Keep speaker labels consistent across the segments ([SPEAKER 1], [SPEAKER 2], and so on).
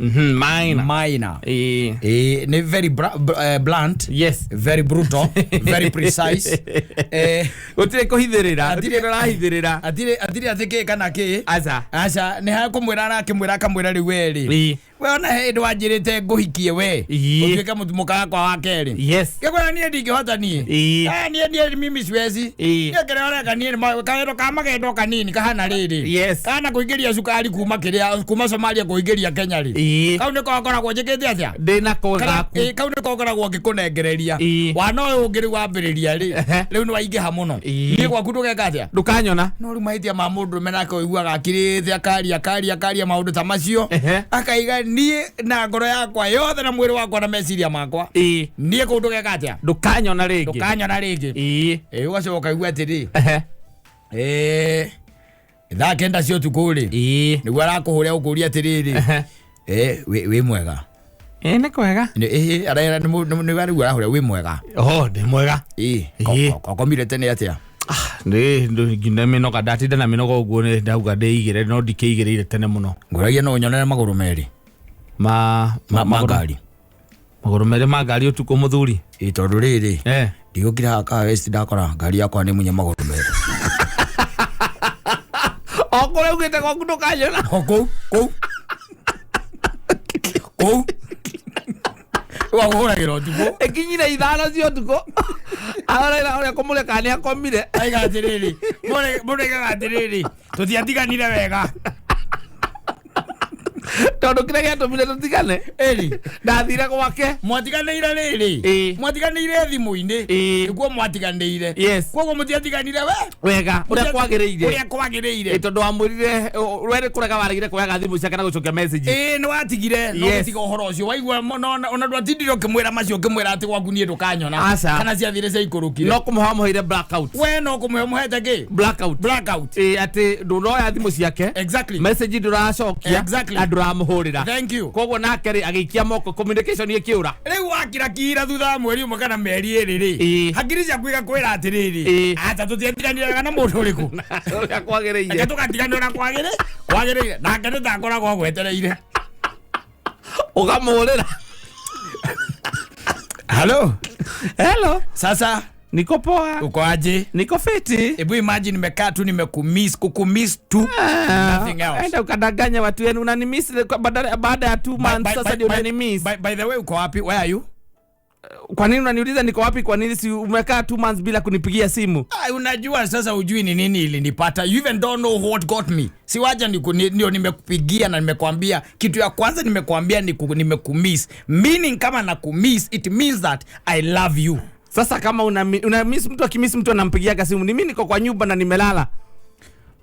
[SPEAKER 1] minor. Ne very blunt.
[SPEAKER 2] Yes.
[SPEAKER 1] Very brutal. Very precise.
[SPEAKER 2] Otire kohithirira. Atire rahithirira.
[SPEAKER 1] Atire atike kana ki.
[SPEAKER 2] Aca.
[SPEAKER 1] Ne ha kumwira na kimwira kamwira ri weri. We ona hindu wanjirite nguhikie we. Utuike mutumuka kwa wakeri.
[SPEAKER 2] Yes.
[SPEAKER 1] Kegora nie ndingihota nie. Nie mimi siwezi. Ngekere ora kanini kaero kama gendo kanini kahana riri.
[SPEAKER 2] Yes.
[SPEAKER 1] Kana kuigeria sukari kuma Somalia kuigeria Kenya ri. Kaune ko akora kwojekete atia.
[SPEAKER 2] Ndina koga.
[SPEAKER 1] Kaune ko akora gwagikunengereria. Wana uyu ngiri wambiriria ri. Riu ni waingiha muno. Nie gwaku ndugeka atia. Ndukanyona. No ri maitia ma mundu menaka uiguaga akirite akaria maundu ta macio. Akaiga nie na ngoro yakwa yothe na mwiri wakwa na meciria makwa. Nie ko ndugeka atia.
[SPEAKER 2] Ndukanyona ringi.
[SPEAKER 1] Ugacoka igua atiri. Thaa kenda cio tukuri. Niguo arakuhuria ukuria atiriri. Wi mwega.
[SPEAKER 2] Ni kwega.
[SPEAKER 1] Arera ni wari arahuria wi mwega.
[SPEAKER 2] Ndi mwega.
[SPEAKER 1] Komire tene atia.
[SPEAKER 2] Ngine minoga ndatinda na minoga uguo ni ndauga ndigire no ndikeigireire tene muno.
[SPEAKER 1] Nguragia no nyonere maguru meri. Magari.
[SPEAKER 2] Maguru meri magari utuko muthuri.
[SPEAKER 1] Tondu riri. Ndigukira aka west ndakora ngari yakwa ni munye maguru meri.
[SPEAKER 2] Okore ugite gwaku ndukanyona.
[SPEAKER 1] Kou. Wahuragira utuko.
[SPEAKER 2] Ekinyira ithano cio utuko. Ahora ora komule kania komire.
[SPEAKER 1] Aiga atiriri. Mure atiriri. Tutiatiganire wega.
[SPEAKER 2] Tondu kire giatumire tutigane. Ndathire gwake.
[SPEAKER 1] Mwatiganire riri. Mwatiganire thimu-ini. Niguo mwatiganire. Koguo mutiatiganire
[SPEAKER 2] wega. Uria
[SPEAKER 1] kwagiriire.
[SPEAKER 2] Tondu amwirire rwere kurega warigire kuyaga thimu ciake na gucokia message.
[SPEAKER 1] Ni watigire no gutiga uhoro ucio waigua ona ndwatindire ukimwira macio ukimwira ati gwaku nie ndukanyona kana ciathire cia ikurukire.
[SPEAKER 2] No kumuhamuhire blackout.
[SPEAKER 1] We no kumuhamuhete ki blackout.
[SPEAKER 2] Ati nduroya thimu ciake.
[SPEAKER 1] Exactly.
[SPEAKER 2] Message nduracokia.
[SPEAKER 1] Exactly.
[SPEAKER 2] Nduramuhurira.
[SPEAKER 1] Thank you.
[SPEAKER 2] Koguo nake agiikia moko communication ikiura.
[SPEAKER 1] Riu wakira thutha mweri umwe kana meri iri ri. Hakiri ciaku igakwira atiriri. Ata tutiatiganire kana mundu uriku.
[SPEAKER 2] Uria kwagiriire.
[SPEAKER 1] Ati tukatiganira kwagiriire. Nake nitakoragwo gwetereire.
[SPEAKER 2] Ugamuhurira. Hello.
[SPEAKER 1] Sasa
[SPEAKER 2] niko poa.
[SPEAKER 1] Uko aje?
[SPEAKER 2] Niko fiti.
[SPEAKER 1] Ebu imagine nimekaa tu kukumiss tu. Nothing else.
[SPEAKER 2] Enda ukadanganya watu wenu unanimiss baada ya 2 months sasa ndio unanimiss.
[SPEAKER 1] By the way uko wapi? Where are you?
[SPEAKER 2] Kwa nini unaniuliza niko wapi? Kwa nini si umekaa 2 months bila kunipigia simu?
[SPEAKER 1] Unajua sasa ujui ni nini ilinipata. You even don't know what got me. Si wacha ndio nimekupigia na nimekwambia kitu ya kwanza nimekwambia nimekumiss. Meaning kama nakumiss it means that I love you.
[SPEAKER 2] Sasa kama unamiss mtu akimiss mtu anampigia simu. Ni mimi niko kwa nyumba na nimelala.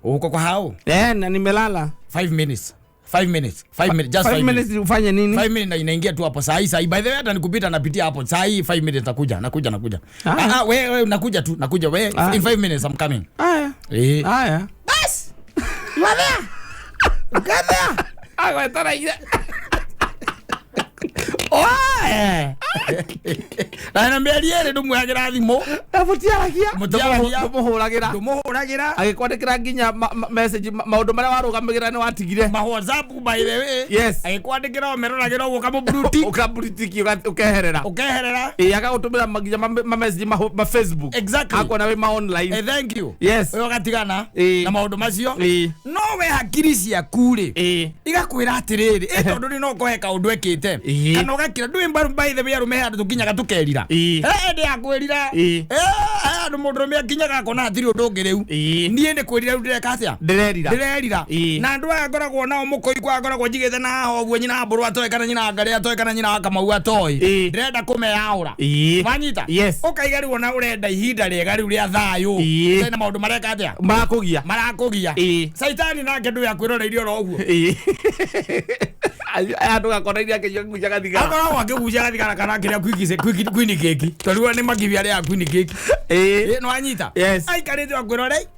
[SPEAKER 1] Uko kwa hao?
[SPEAKER 2] Na nimelala.
[SPEAKER 1] 5 minutes. 5 minutes. Just 5 minutes.
[SPEAKER 2] Ufanye nini?
[SPEAKER 1] 5 minutes na inaingia tu hapo saa hii. By the way hata nikupita napitia hapo. Saa hii 5 minutes nakuja. Wewe nakuja tu. Wewe in 5 minutes I'm coming.
[SPEAKER 2] Haya.
[SPEAKER 1] Bas. You are there.
[SPEAKER 2] Agora tá aí.
[SPEAKER 1] Na mberiere ndumwagira thimo
[SPEAKER 2] mutiaragia
[SPEAKER 1] ndumuhuragira
[SPEAKER 2] agikwandikira nginya message maundu maria warugamigira ni watigire
[SPEAKER 1] ma WhatsApp by the way.
[SPEAKER 2] Yes.
[SPEAKER 1] Agikwandikira omeroragira ugo
[SPEAKER 2] ukabruti ukeherera akagutumira nginya ma message ma Facebook.
[SPEAKER 1] Exactly.
[SPEAKER 2] akona we ma online.
[SPEAKER 1] Thank you.
[SPEAKER 2] Yes.
[SPEAKER 1] Wewe gatigana na maundu macio no we hakiri cia kure igakwira atiriri tondu ni no koheka undu ekite kana ugakira ndui mbaru by the way arume andu tukinyaga tukerira ndi akwirira andu mundu rume akinyaga kona atiri undu ngiriu nie ndi kwirira ndeka atia ndirerira na andu agoragwo nao mukoi kwa agoragwo njigite na hoguo nyina mburu atoe kana nyina ngari atoe kana nyina akamau atoe ndirenda kumeyaura manyita ukaiga riu na urenda ihinda riega riu ria thayu tena maundu mareka atia marakugia saitani nake ndu yakwiroreirio ro uguo
[SPEAKER 2] andu gakona iria kinyuja gathigara
[SPEAKER 1] akora wakiguja gathigara kana kiria kwini keki toriwa ni magivia ria kwini keki no anyita aikarite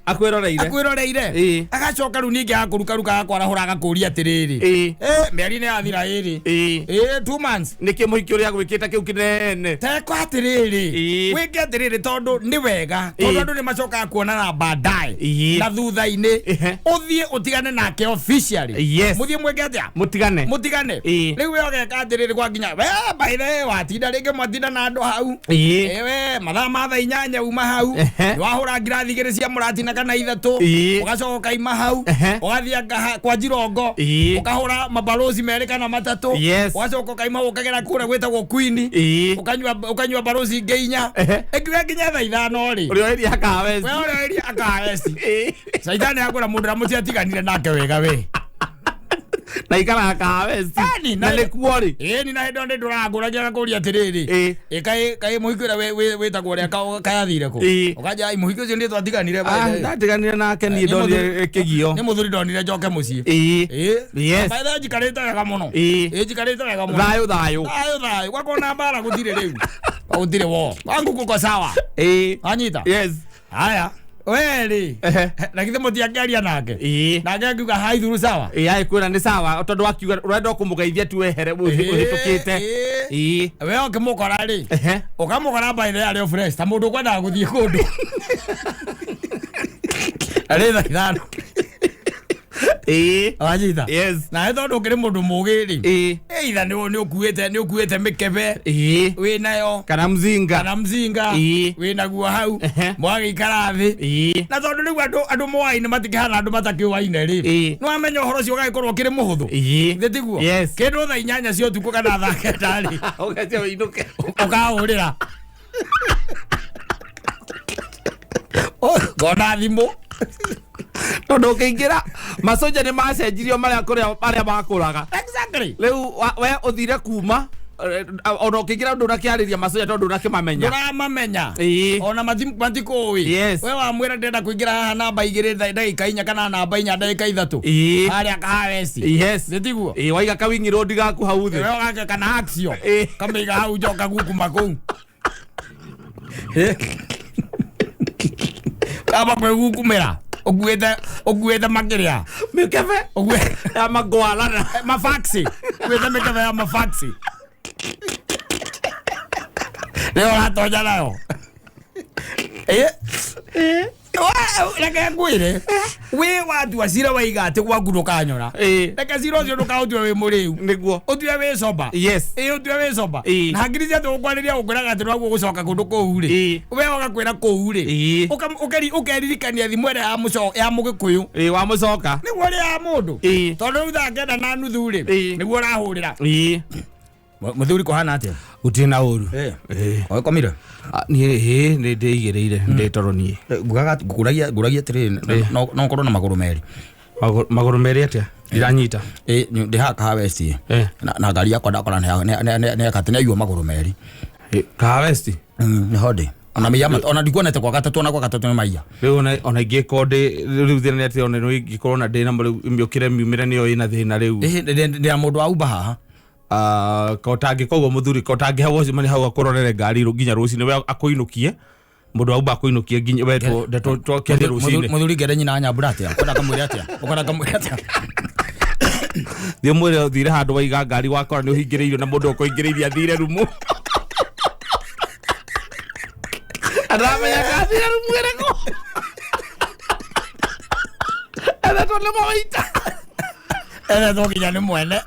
[SPEAKER 1] akwĩroreire agacoka riu ningi akurukaruka akwarahura agakuria atiriri meri ni athira iri 2 months
[SPEAKER 2] niki muhiki uria gwikita kiu kinene
[SPEAKER 1] teko atiriri wike atiriri tondu ni wega tondu andu ni macoka kuonana baadaye na thutha-ini uthie utigane nake officially muthie mweke atia
[SPEAKER 2] mutigane
[SPEAKER 1] mutigane riu we ogeka atiriri kwa nginya we baire watinda ringi mwatinda na andu hau ewe mathaa ma thaa 8 uma hau wahura ngirathi igiri cia muratina kana ithatu ugacoka kaima hau ugathia kwa Jirongo ukahura mabalozi meri kana matatu ugacoka kaima ukagera kure gwetagwo Queen ukanywa balozi ngeinya ekiwe nginya thaa 5 ri
[SPEAKER 2] uri eri akawesi
[SPEAKER 1] we uri eri akawesi saitani agura mundu ramuti atiganire nake wega we
[SPEAKER 2] na ikara akawesi na lekuori
[SPEAKER 1] ni na hendo nduraguragia kuria tiriri kai muhikira we tagwo ria kayathire ko ukaja muhikio cio nditwa atiganire
[SPEAKER 2] ba ndatiganire nake ni ndonire kigio
[SPEAKER 1] ni muthuri ndonire njoke mucii
[SPEAKER 2] yes
[SPEAKER 1] ba tha jikarite wega muno jikarite wega muno
[SPEAKER 2] thayo
[SPEAKER 1] gwakona mbara gutire riu gutire wo wangu kuko sawa anyita
[SPEAKER 2] yes
[SPEAKER 1] haya weli lakini mutiangalia nake nake akiuga hai thuru sawa
[SPEAKER 2] ai kwira ni sawa tondu akiuga urenda kumugeithia tu wehere uhitukite
[SPEAKER 1] we okimukora ri ukamukora by the area fresh ta mundu kwenda guthie kundu ari thano wajita
[SPEAKER 2] yes
[SPEAKER 1] na heto ndukiri mundu mugiri either ni ukuite mikebe we nayo
[SPEAKER 2] kana mzinga
[SPEAKER 1] we naguo hau mwagikara thi na tondu riu andu moaine matikihana andu matakiwaine ri no amenya horo cio gagikorwo kiri muhuthu thitiguo kindu thaa 8 cio tuko kana thaa 9 ri
[SPEAKER 2] ugacio inuke
[SPEAKER 1] ukahurira gona thimu
[SPEAKER 2] tondu ukiingira masoja ni macenjirio maria makuraga
[SPEAKER 1] exactly
[SPEAKER 2] riu we uthire kuma ona ukiingira ndu nakiariria masoja tondu nakimamenya
[SPEAKER 1] ndamamenya ona matikuwi we wamwira ndenda kuingira haha namba 2 ndagika 4 kana namba 4 ndagika 3 haria kahawesi thitiguo
[SPEAKER 2] waiga kawingi road gaku hau thi
[SPEAKER 1] we wake kana action kamiga hau njoka gukuma kuu kaba kwe gukumira oguete makiria
[SPEAKER 2] mikebe ya magwala
[SPEAKER 1] mafaxi guete mikebe ya mafaxi leo hatoja nayo reke ngwire we watu acira waigate gwaku ndukanyora reke cira ucio ndukahutue wi muriu
[SPEAKER 2] niguo
[SPEAKER 1] utue wi coba utue wi coba na ngiricia tukwariria ukwiraga ati nwaguo gucoka kundu kuu ri we ugakwira kuu ri ukeririkania thimu ria ya mugikuyu
[SPEAKER 2] wa mucoka
[SPEAKER 1] niguo ria ya mundu tondu riu thaa 9:30 ri niguo urahurira muthuri kuhana atia
[SPEAKER 2] utina uru
[SPEAKER 1] okomire
[SPEAKER 2] ni ndigireire nditoronie
[SPEAKER 1] nguragia tiri no korwo na maguru meri
[SPEAKER 2] atia iranyita
[SPEAKER 1] ndi haka Harvest na ngari yakwa ndakora ne akati ne maguru meri
[SPEAKER 2] Harvest
[SPEAKER 1] ni hode ona miyama ona ndikuonete kwa gatatu na kwa gatatu ni maiya
[SPEAKER 2] riu ona ngikode riu thina ati ona no ngikorwo ndina mbiukire miumire niyo ina thina riu
[SPEAKER 1] ndi mundu wa uba haha
[SPEAKER 2] kotangi koguo muthuri kotangi hawo mani hau akororere ngari nginya rucine we akuinukie mundu auba akuinukie nginya wetwo ndeto kende rucine
[SPEAKER 1] muthuri ngere nyina nyambura atia ukona kamwira atia
[SPEAKER 2] thie mwire uthire handu waiga ngari wakora ni uhingireirio na mundu ukoingiriria athire rumu aramenya kathire rumu ereko ele to le moita
[SPEAKER 1] ele to nginya ni mwene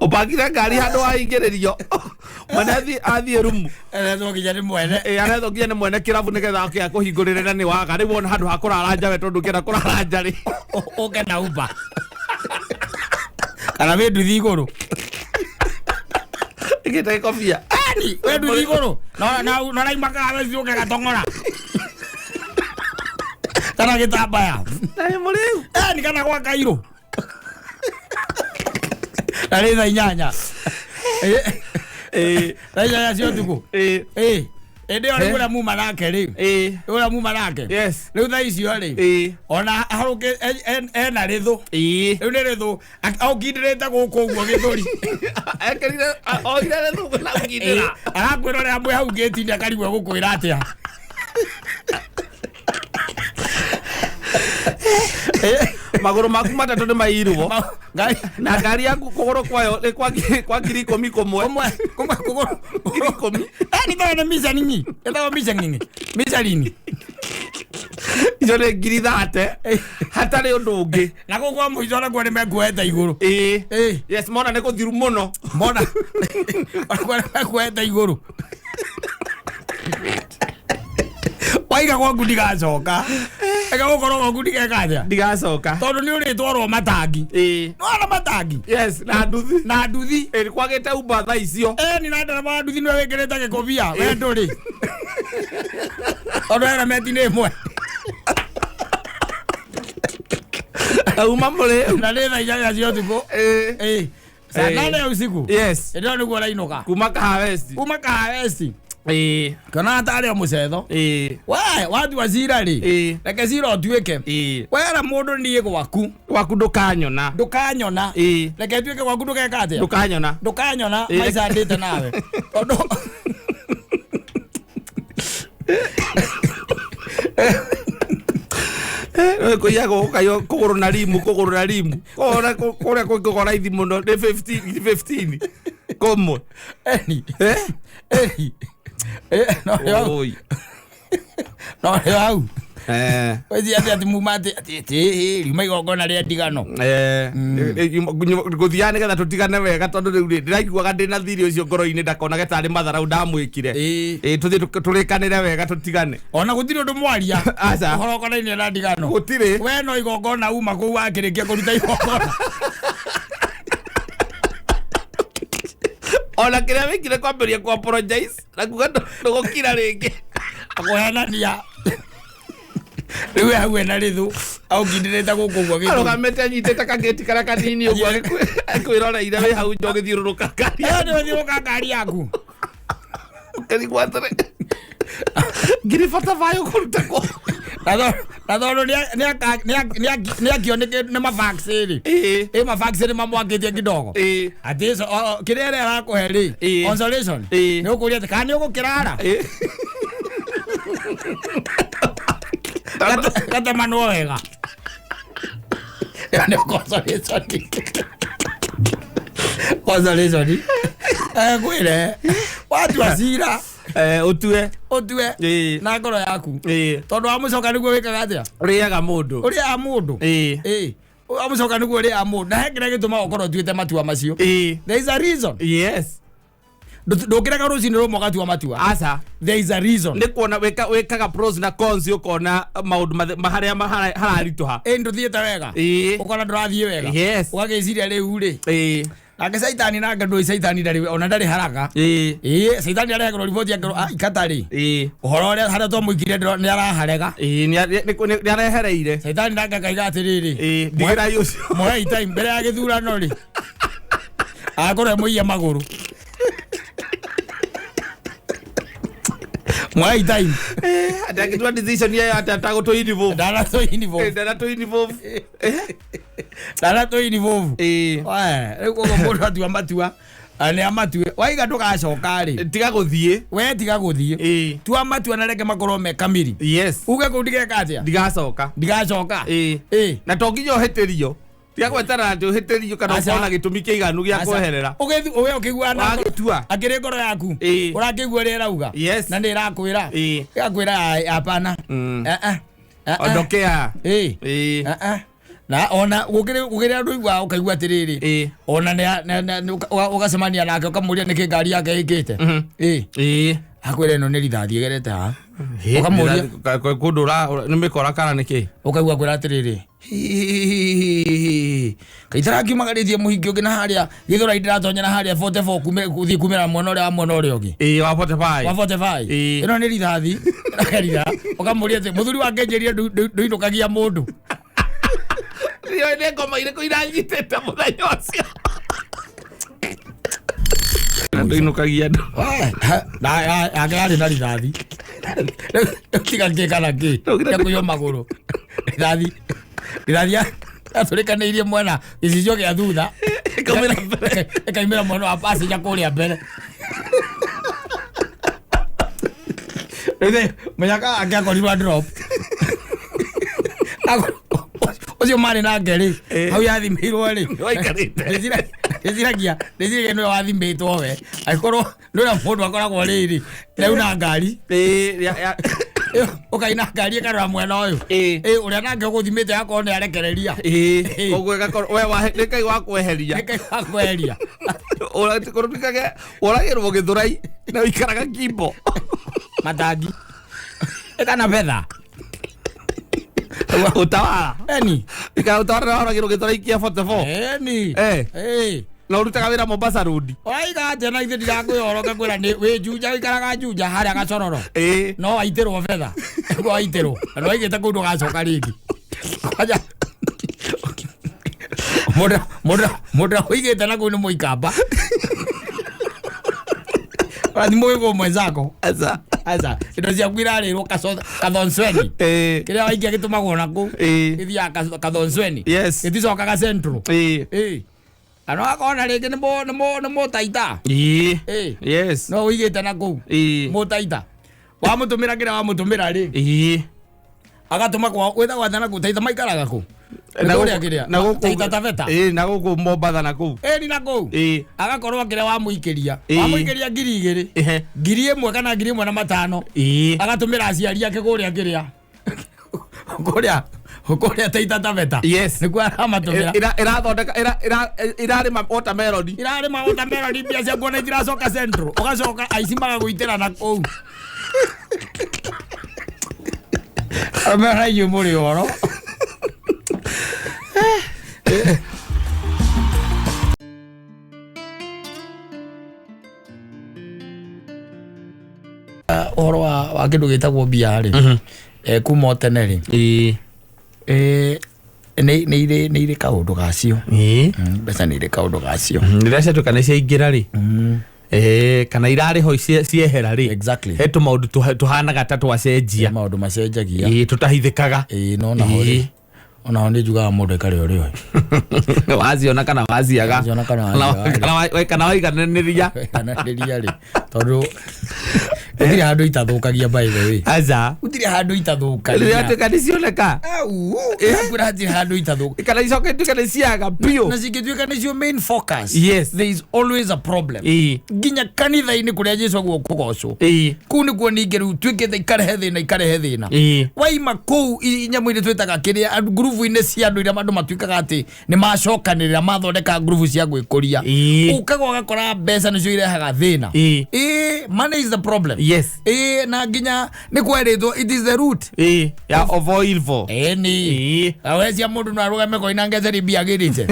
[SPEAKER 2] upakire ngari handu waingiririo manathi athie rumu
[SPEAKER 1] to nginya ni mwene
[SPEAKER 2] aretho nginya ni mwene kirabu nigetha akia kuhingurire na ni waga ni wona handu hakurara nja we tondu kira kurara nja ri
[SPEAKER 1] uke na uba kana we nduthi iguru
[SPEAKER 2] igite kofia
[SPEAKER 1] ani we nduthi iguru na raimaka awe uke gatongora kana gitambaya
[SPEAKER 2] ai muriu
[SPEAKER 1] ni kana kwa Kairo ari thaa 8 raya cio tuku ndio ari ura muma nake ri ura muma nake riu thaa icio ri ona haruke ena rithu riu ni rithu aukindirite guku uguo githuri
[SPEAKER 2] ekerire oire rithu na ukindira
[SPEAKER 1] arakwira ria mwe hau ngitini akarigwa gukwira atia
[SPEAKER 2] maguru maku matatu ni mairuo na ngari yaku kuguru kwayo kwa ngiri 10 kumwe
[SPEAKER 1] kuguru 10 ni tawa misa nini etawa misa nini misa lini
[SPEAKER 2] izo ni ngiri 30 hatari undu ungi
[SPEAKER 1] na gukwa muizo na kwa nimekueta iguru
[SPEAKER 2] yes mona ni kuthiru muno
[SPEAKER 1] mona kwa nimekueta iguru waiga gwaku ndigacoka ega gukoro gwaku
[SPEAKER 2] ndigacoka
[SPEAKER 1] tondu ni uritwarwo matangi no ana matangi
[SPEAKER 2] yes na nduthi kwagite umba tha icio
[SPEAKER 1] ni nandara ma nduthi no wekirete gikobia we nduri tondu era meti ni mwe
[SPEAKER 2] uma mure
[SPEAKER 1] na le tha ijaga cio tuko saa 8 ya usiku
[SPEAKER 2] yes
[SPEAKER 1] ndio niguo rainuka
[SPEAKER 2] kuma
[SPEAKER 1] kahawesti kana atari mucetho watu wazira ri reke zira otuike wera mundu nie gwaku
[SPEAKER 2] ndukanyona
[SPEAKER 1] reke tuike gwaku ndukekate
[SPEAKER 2] ndukanyona
[SPEAKER 1] maica ndite nawe tondu
[SPEAKER 2] kuyago kayo kuguru na rimu kora kugora ithi muno 15 komo
[SPEAKER 1] no yau wezi ati mumate ati rima igongona ria ndigano
[SPEAKER 2] guthiane getha tutigane wega tondu riu ndiraiguaga ndina thiri ucio ngoro-ini ndakona getari matharau ndamwikire tuthi turikanire wega tutigane
[SPEAKER 1] ona gutiri undu mwaria uhoro konaine na ndigano
[SPEAKER 2] gutiri
[SPEAKER 1] we no igongona uma kuu akirikia kuruta igongona
[SPEAKER 2] ona kiria wikire kwambiria ku apologize na kuga ndugukira ringi
[SPEAKER 1] akuhenania riu hau ena rithu aukindirite guku guo gitu
[SPEAKER 2] arugamite anyitite kageti karia kanini uguo akwirora wi hau njo githiururuka
[SPEAKER 1] ngari yaku
[SPEAKER 2] ukarigwatire ngiri bata vayo kuruta ko
[SPEAKER 1] na thondo ni akioneke ni mavaccine mavaccine mamwakitie kidogo ati kiria ria arakuhe ri consolation ni ukuria ati kana ni ugukirara kata manu wega yani consolation kwire watu wasira
[SPEAKER 2] utue
[SPEAKER 1] na ngoro yaku tondu amucoka niguo wikaga atia
[SPEAKER 2] uriaga mundu
[SPEAKER 1] amucoka niguo uriaga mundu na hekira gituma ukorwo tuite matua macio there is a reason
[SPEAKER 2] yes
[SPEAKER 1] ndukiraga rucini rumwe ugatua matua
[SPEAKER 2] asa
[SPEAKER 1] there is a reason
[SPEAKER 2] ni kuona wekaga pros na cons ukona maundu haria hararituha
[SPEAKER 1] nduthiite wega ukona ndurathie wega ugagiciria riu ri nake saitani nake ndui saitani ndari ona ndari haraka saitani arehagwo riboti yake ikatari uhoro uria haria twamwikire ni araharega
[SPEAKER 2] ni arehereire
[SPEAKER 1] saitani nake akaiga atiriri
[SPEAKER 2] ndigira yucio
[SPEAKER 1] mwai time mbere ya githurano ri akorwo muiya maguru mwai time
[SPEAKER 2] adakitwa decision ya atago to uniform
[SPEAKER 1] dala to uniform eko mundu atua matua ani amatue waiga ndugacoka ri
[SPEAKER 2] tiga guthie
[SPEAKER 1] tua matua na reke makorwo me kamiri uge ku ndigeka atia
[SPEAKER 2] ndigacoka na to nginya uhitirio tiga gwetara ati uhitirio kana ukona gitumi kiiganu gia kweherera
[SPEAKER 1] uwe ukigua na akiri ngoro yaku urakigua ri rauga na ndi rakwira igakwira hapana
[SPEAKER 2] ondokea
[SPEAKER 1] na ona gukire andu igwa ukaigua atiriri ona ugacemania nake ukamuria niki ngari yake ikite akwire no ni rithathi gerete ha ukamuria
[SPEAKER 2] kundura ni mikora kana niki
[SPEAKER 1] ukaigua kwira atiriri kaitara kimagaritie muhingi ungi na haria githura ndiratonyera haria 44 kuthi kumira mwana uria wa mwana uria ungi
[SPEAKER 2] wa 45
[SPEAKER 1] ino ni rithathi akarira ukamuria ati muthuri wake njeria nduinukagia mundu
[SPEAKER 2] rio ne ngoma iriko iranyitete muthenya ucio nduinukagia ndu
[SPEAKER 1] agari na rithathi tiga ngikana ngi kuyo maguru rithathi aturikaneirie mwena gicicio gia thutha ikaimira mwena wa passenger kuria mbere menyaga angiakorirwa drop ucio mari na ngeri hau yathimirwo ri
[SPEAKER 2] waikarite
[SPEAKER 1] ndiziragia no wathimitwo we aikorwo ndura mundu akoragwo riri reu na ngari ukaina ngari ikarora mwena uyu uria nange guthimite akorwo ni arekereria
[SPEAKER 2] ogwe gakorwo we wa kai wa kweheria uratikage uragirwo githurai na ikaraga kimbo
[SPEAKER 1] matangi kana betha
[SPEAKER 2] utawara
[SPEAKER 1] eni
[SPEAKER 2] utawara uragirwo githurai kia 44
[SPEAKER 1] eni
[SPEAKER 2] na urutaga wira Mombasa Road
[SPEAKER 1] oiga tena ithe ndirakwihoroka kwira ni wi juja ikaraga juja haria gacororo no waitirwo betha waitirwo no waigite kundu gacoka ringi aja muda oigite na kundu muikamba Wadi mwego mwenzako Aza ito cia kwirari ro kathonsweni kiria waikia gitumagwo naku ithia kathonsweni giticokaga central ano akona ringi ni mutaita
[SPEAKER 2] yes
[SPEAKER 1] no uigite naku mutaita wamutumira kiria wamutumira ri agatuma kwa wetha thana gutaita maikaraga ku na taita taveta
[SPEAKER 2] na guku Mombasa na ku
[SPEAKER 1] ni na ku agakorwo kiria wamuikiria ngiri 2 ngiri 1 kana ngiri 1 na 5 agatumira aciari ake kuria kiria kuria taita taveta
[SPEAKER 2] yes
[SPEAKER 1] ni kwa amatumira
[SPEAKER 2] irathondeka irarima watermelon
[SPEAKER 1] bia cia kuona itiracoka central ugacoka aici magaguitira na ku amera yu muri oro oro wa kindu gitagwo bia ri kuma tene ri ni ire kaundu gacio mbeca ni ire kaundu gacio
[SPEAKER 2] ndiracia tukane cia ingira ri kana irari ho ciehera ri
[SPEAKER 1] exactly
[SPEAKER 2] hetu maundu tuhanaga tatu acenjia
[SPEAKER 1] maundu macenjagia
[SPEAKER 2] tutahithikaga
[SPEAKER 1] no na hori ona ndi juga mundu kare ori
[SPEAKER 2] waziona kana waziaga kana waigananiria
[SPEAKER 1] ri tondu utire handu itathukagia by the way
[SPEAKER 2] aza
[SPEAKER 1] utire handu itathukagia
[SPEAKER 2] ria tukanicioneka
[SPEAKER 1] kura hatire handu itathukagia
[SPEAKER 2] kana icoke tukaniciaga pio
[SPEAKER 1] na cingituika nicio main focus
[SPEAKER 2] yes
[SPEAKER 1] there is always a problem nginya kanitha-ini kuria Jesu agwo kugocwo kuu nikuo ningi riu twikite ikarehe thina waima kuu inyamu-ini twitaga kiria ngurubu-ini cia andu iria andu matuikaga ati ni macokanirira mathondeka ngurubu cia gwikuria ukaga ugakora mbeca nicio irehaga thina money is the problem
[SPEAKER 2] yes
[SPEAKER 1] na nginya ni kweritwo it is the root
[SPEAKER 2] ya of all evil
[SPEAKER 1] ni awecia mundu no arugame koina ngeceri bia girite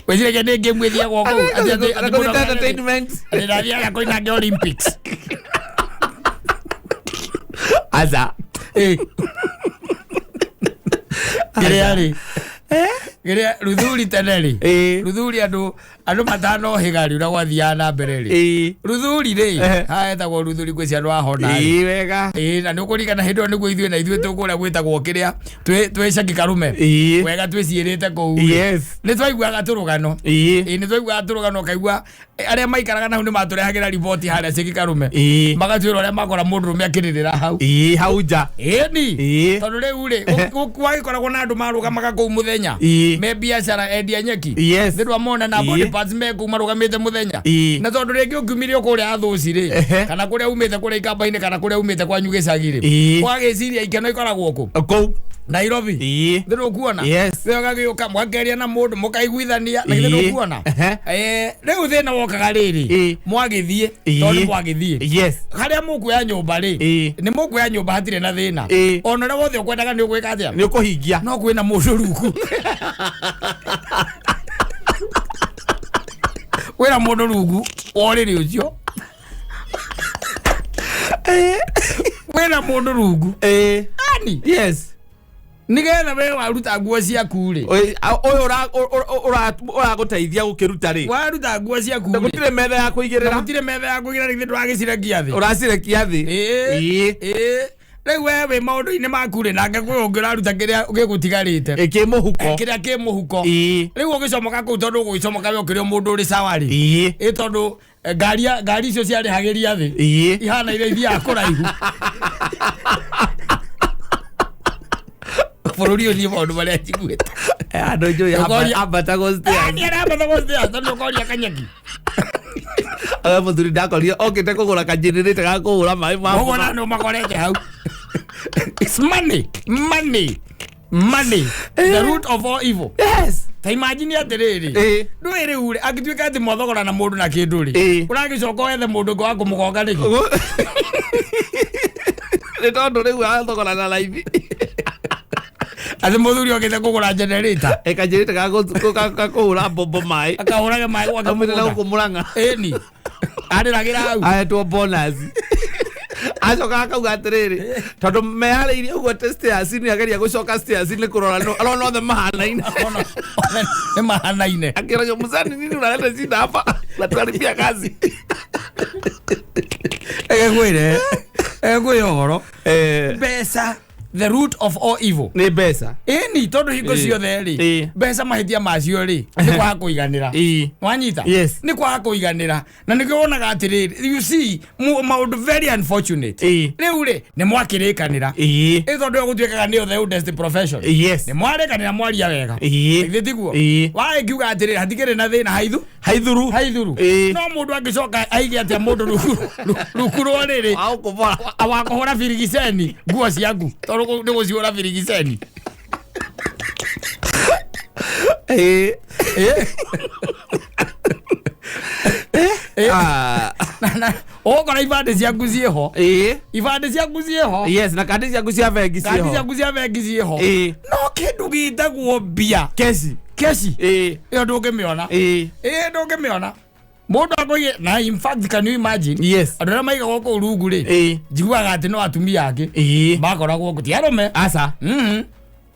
[SPEAKER 1] wezire ni game withia goko
[SPEAKER 2] entertainment
[SPEAKER 1] ndathia koina nge Olympics
[SPEAKER 2] aza
[SPEAKER 1] Giria ruthuri teneri ruthuri andu matano higari ura gwathia na mbere ri ruthuri ri haetagwo ruthuri kwisi andu ahona
[SPEAKER 2] wega
[SPEAKER 1] na nukurikana hindu niguo ithue na ithue tukuria gwitagwo kiria twicaki karume wega twiciirite kou
[SPEAKER 2] yes
[SPEAKER 1] ni twaiguaga turugano ni twaiguaga turugano kaigua aria maikaraga nahu ni maturehagira riboti haria ciki karume magatwira aria makora mundu rume akiririra hau
[SPEAKER 2] hau nja
[SPEAKER 1] ni tondu riu ri gwagikoragwo na andu marugamaga kou muthenya me biashara endia nyeki ndu amona na body parts me kou marugamite muthenya na tondu ringi ukiumire kuria athuci ri kana kuria umite kuria ikamba-ini kana kuria umite kwa nyugicagi ri wagiciria ikeno ikoragwo kou Nairobi ndu kuona rĩo gagĩũka mwakeria na mũndũ mũkaiguithania na ndu kuona rĩu thĩna wokaga rĩrĩ mwagĩthiĩ tondũ mwagĩthiĩ harĩa mũkuoya nyũmba rĩ nĩ mũkuoya nyũmba hatirĩ na thĩna ona ũrĩa wothe ũkwendaga nĩ ũgwĩka atĩa
[SPEAKER 2] nĩ ũkũhingia
[SPEAKER 1] no kwĩna mũndũ rungu kwĩna mũndũ rungu orĩrĩ ũcio kwĩna mũndũ rungu ani nigetha we waruta nguo ciaku ri
[SPEAKER 2] uyu uraguteithia gukiruta ri
[SPEAKER 1] waruta nguo ciaku ri
[SPEAKER 2] gutire metha ya kuigirira
[SPEAKER 1] ri ndwagicirekia thi
[SPEAKER 2] uracirekia thi
[SPEAKER 1] riu we maundu-ini maku ri nake kwi ungi uraruta kiria gigutigarite kiria ki muhuko riu ugicomoka kuu tondu ugicomoka we ukirio mundu uri sawa ri tondu ngari icio ciarihagiria thi ihana iria ithiaga kuraihu Porori ni maundu maria njiguite.
[SPEAKER 2] Andu njui ambata gustia.
[SPEAKER 1] Ni ambata gustia, tondu koria Kanyeki.
[SPEAKER 2] Muthuri ndakorire okite kugura kanjirite ga kugura mai ma.
[SPEAKER 1] Ogona no makorete hau. It's money. The root of all evil.
[SPEAKER 2] Yes.
[SPEAKER 1] Ta imagine atiriri. Ndwiri ure agituika ati mothogora na mundu na kindu ri. Uragicoka wethe mundu ngo akumugonga niki.
[SPEAKER 2] Ni tondu riu athogora na live.
[SPEAKER 1] Ati muthuri okite kugura generator.
[SPEAKER 2] Kanjirite ga kugura bombo mai.
[SPEAKER 1] Akahurage mai gwake.
[SPEAKER 2] Amwire na kumuranga.
[SPEAKER 1] Ni. Ariragira hau.
[SPEAKER 2] Ahetwo bonus. Acoka akauga atiriri tondu meharĩirie ũguo atĩ stairs nĩ ageria gũcoka stairs nĩ kũrora arona othe mahanaine
[SPEAKER 1] nĩ mahanaine
[SPEAKER 2] akĩrorio mũcani nini unaleta shida hapa na tuharibia kazi
[SPEAKER 1] egwĩre ũhoro mbeca the root of all evil
[SPEAKER 2] nĩ mbeca
[SPEAKER 1] ni tondu hingo ciothe ri mbeca mahitia macio ri ni kwa kuiganira wanyita ni kwa kuiganira na nikio wonaga atiriri you see maundu very unfortunate riu ri ni mwakirikanira tondu gutuikaga ni the oldest profession ni mwarekanira mwaria wega thitiguo wae kiuga atiriri hatigire na thina haithuru no mundu angicoka aige atia mundu rukuru riri awakohora birigiceni nguo ciaku tondu ni guciura birigiceni ogora ibande ciaku cieho yes
[SPEAKER 2] na kandi ciaku cia bengi
[SPEAKER 1] cieho no kindu gitagwo mbia kesi iyo ndungimiona ndungimiona mundu akoige na in fact can you imagine
[SPEAKER 2] yes
[SPEAKER 1] andora maiga goko rungu ri njiguaga ati no atumia angi bakoragwo gutiarome
[SPEAKER 2] asa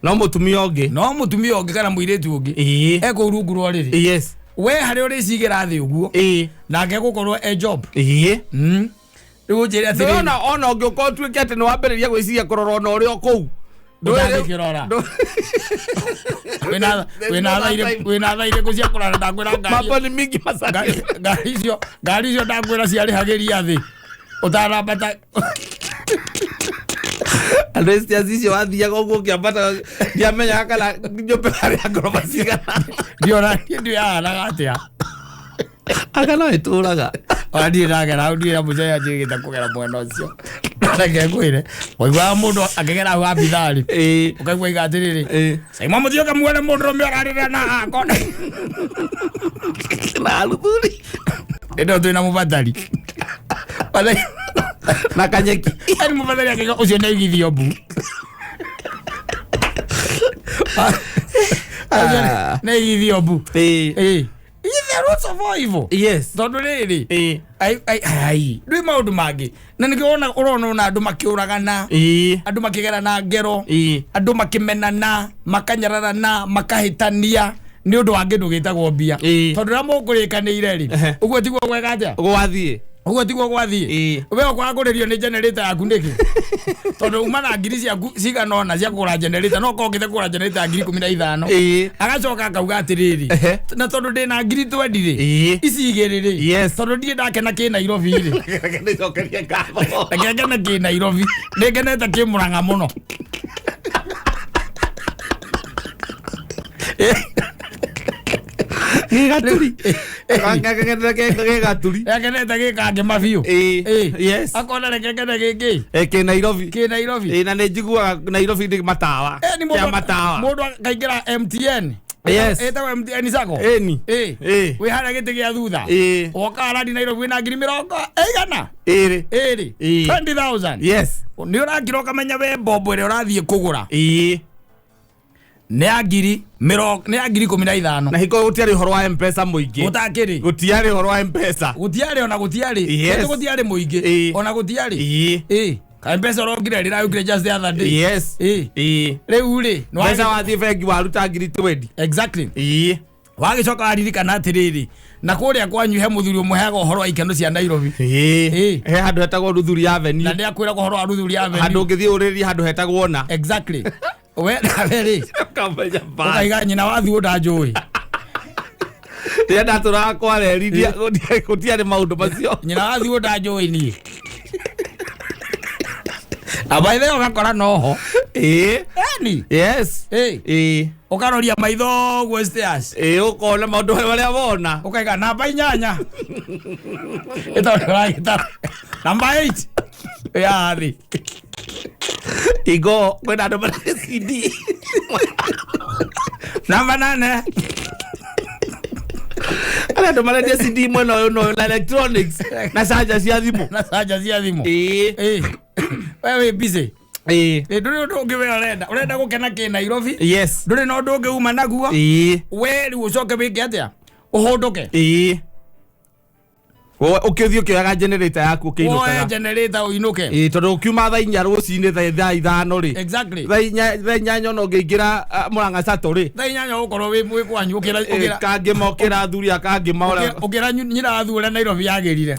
[SPEAKER 2] no mutumia ungi
[SPEAKER 1] kana muiretu ungi eko rungu rwo riri
[SPEAKER 2] yes
[SPEAKER 1] we hari uri cigira thi uguo na ngegukorwo e job riu njire ati
[SPEAKER 2] ona ungiuko tuike ati ni wambiriria gwiciria kurora ona uri okou
[SPEAKER 1] ndukirora wina thaire kucia kurara ndangwira ngari
[SPEAKER 2] mambo ni mingi masaka
[SPEAKER 1] ngari icio ndangwira ciari hagiria thi utarambata
[SPEAKER 2] Alwezi azicio wathiaga uguo kiambata ndiamenya kana nyumba hari ngoroba cigana
[SPEAKER 1] ndio yana atia
[SPEAKER 2] akana ituraga
[SPEAKER 1] andi ragera ndira mucaya njigita kugera mwena ucio ndage ngwire waigwa mundu akigera hu abithari ukaigwa igatiriri saima muthio kamwere mundu rombe ararira na akona
[SPEAKER 2] na aluthuri
[SPEAKER 1] ndo twina mubatari wala
[SPEAKER 2] na Kanyeki
[SPEAKER 1] ani mubatari akiga ucio na igithio bu na igithio bu the roots of all evil
[SPEAKER 2] yes
[SPEAKER 1] tondu riri ai ndui maundu mangi na nikiona urona andu makiuragana andu makigerana ngero andu makimenana makanyararana makahitania ni undu wangi ndugitagwo mbia tondu ra mukurikanire ri uguo tiguo gwega atia uguo tiguo gwathie we ukwaguririo ni generator yaku ndiki tondu uma na ngiri ciaku cigana ona cia kugura generator no kongithe kugura generator ngiri 15 agacoka akauga atiriri na tondu ndina ngiri 20 ri ici igiriri tondu ndie ndakena ki Nairobi ri
[SPEAKER 2] ndicokerie ngatho
[SPEAKER 1] ndakena ki Nairobi ningenete ki Murang'a muno
[SPEAKER 2] gaturi gaturi
[SPEAKER 1] akenete gikange mabiu
[SPEAKER 2] yes
[SPEAKER 1] akona rekengene giki
[SPEAKER 2] ke Nairobi na njiguaga Nairobi ndi matawa ya matawa
[SPEAKER 1] mundu kaingira MTN
[SPEAKER 2] yes
[SPEAKER 1] eta MTN sako we hara gite gia thutha okara di Nairobi na ngiri 20 eigana iri 20,000
[SPEAKER 2] yes
[SPEAKER 1] ni urakiro kamenya we bombo ire urathie kugura ne agiri 15
[SPEAKER 2] na hiko gutiari horo wa M-Pesa muingi
[SPEAKER 1] utakiri
[SPEAKER 2] gutiari horo wa M-Pesa
[SPEAKER 1] gutiari ona gutiari gutiari muingi ona gutiari M-Pesa rogire rira ukire just the other day
[SPEAKER 2] yes
[SPEAKER 1] riu ri
[SPEAKER 2] no pesa wathi bengi waruta ngiri 20
[SPEAKER 1] exactly wagicoka aririkana atiriri na kuria kwanyu he muthuri umuheaga uhoro wa ikeno cia Nairobi
[SPEAKER 2] he handu hetagwo Ruthuri Avenue
[SPEAKER 1] na ndia kwira uhoro wa Ruthuri Avenue
[SPEAKER 2] handu ngithii uriri handu hetagwo na
[SPEAKER 1] exactly we na veri
[SPEAKER 2] kamenya ba
[SPEAKER 1] ukaiga nyina wathu ndanjui
[SPEAKER 2] ria ndatura kwareriria gutiari maundu macio
[SPEAKER 1] nyina wathu ndanjui ni abaithe ogakora noho Kwani?
[SPEAKER 2] Yes.
[SPEAKER 1] Ukaroria maitho gwe stairs.
[SPEAKER 2] Ukona maundu maria wona.
[SPEAKER 1] Ukaiga namba 8. Ito namba 8. Yathi.
[SPEAKER 2] Igo kwenda ndo CD.
[SPEAKER 1] Namba 8.
[SPEAKER 2] Ala ndo mara CD mwana no electronics. Na saja cia thimu.
[SPEAKER 1] Wewe busy. Nduri undu ungi we urenda gukena ki Nairobi.
[SPEAKER 2] Yes.
[SPEAKER 1] Nduri no undu ungi uma naguo. We ri ucoke wike atia uhunduke.
[SPEAKER 2] Ukithio kioyaga generator yaku ukiinuka.
[SPEAKER 1] Generator uinuke.
[SPEAKER 2] Tondu ukiuma thaa 4 rucini thaa 5 ri.
[SPEAKER 1] Exactly.
[SPEAKER 2] Thaa 8 no ngiingira Murang'a Sato ri.
[SPEAKER 1] Thaa 8 ukorwo wi kwanyu ukira
[SPEAKER 2] kangimokira athuri akangima ora.
[SPEAKER 1] Ukira nyira athuri Nairobi yagirire.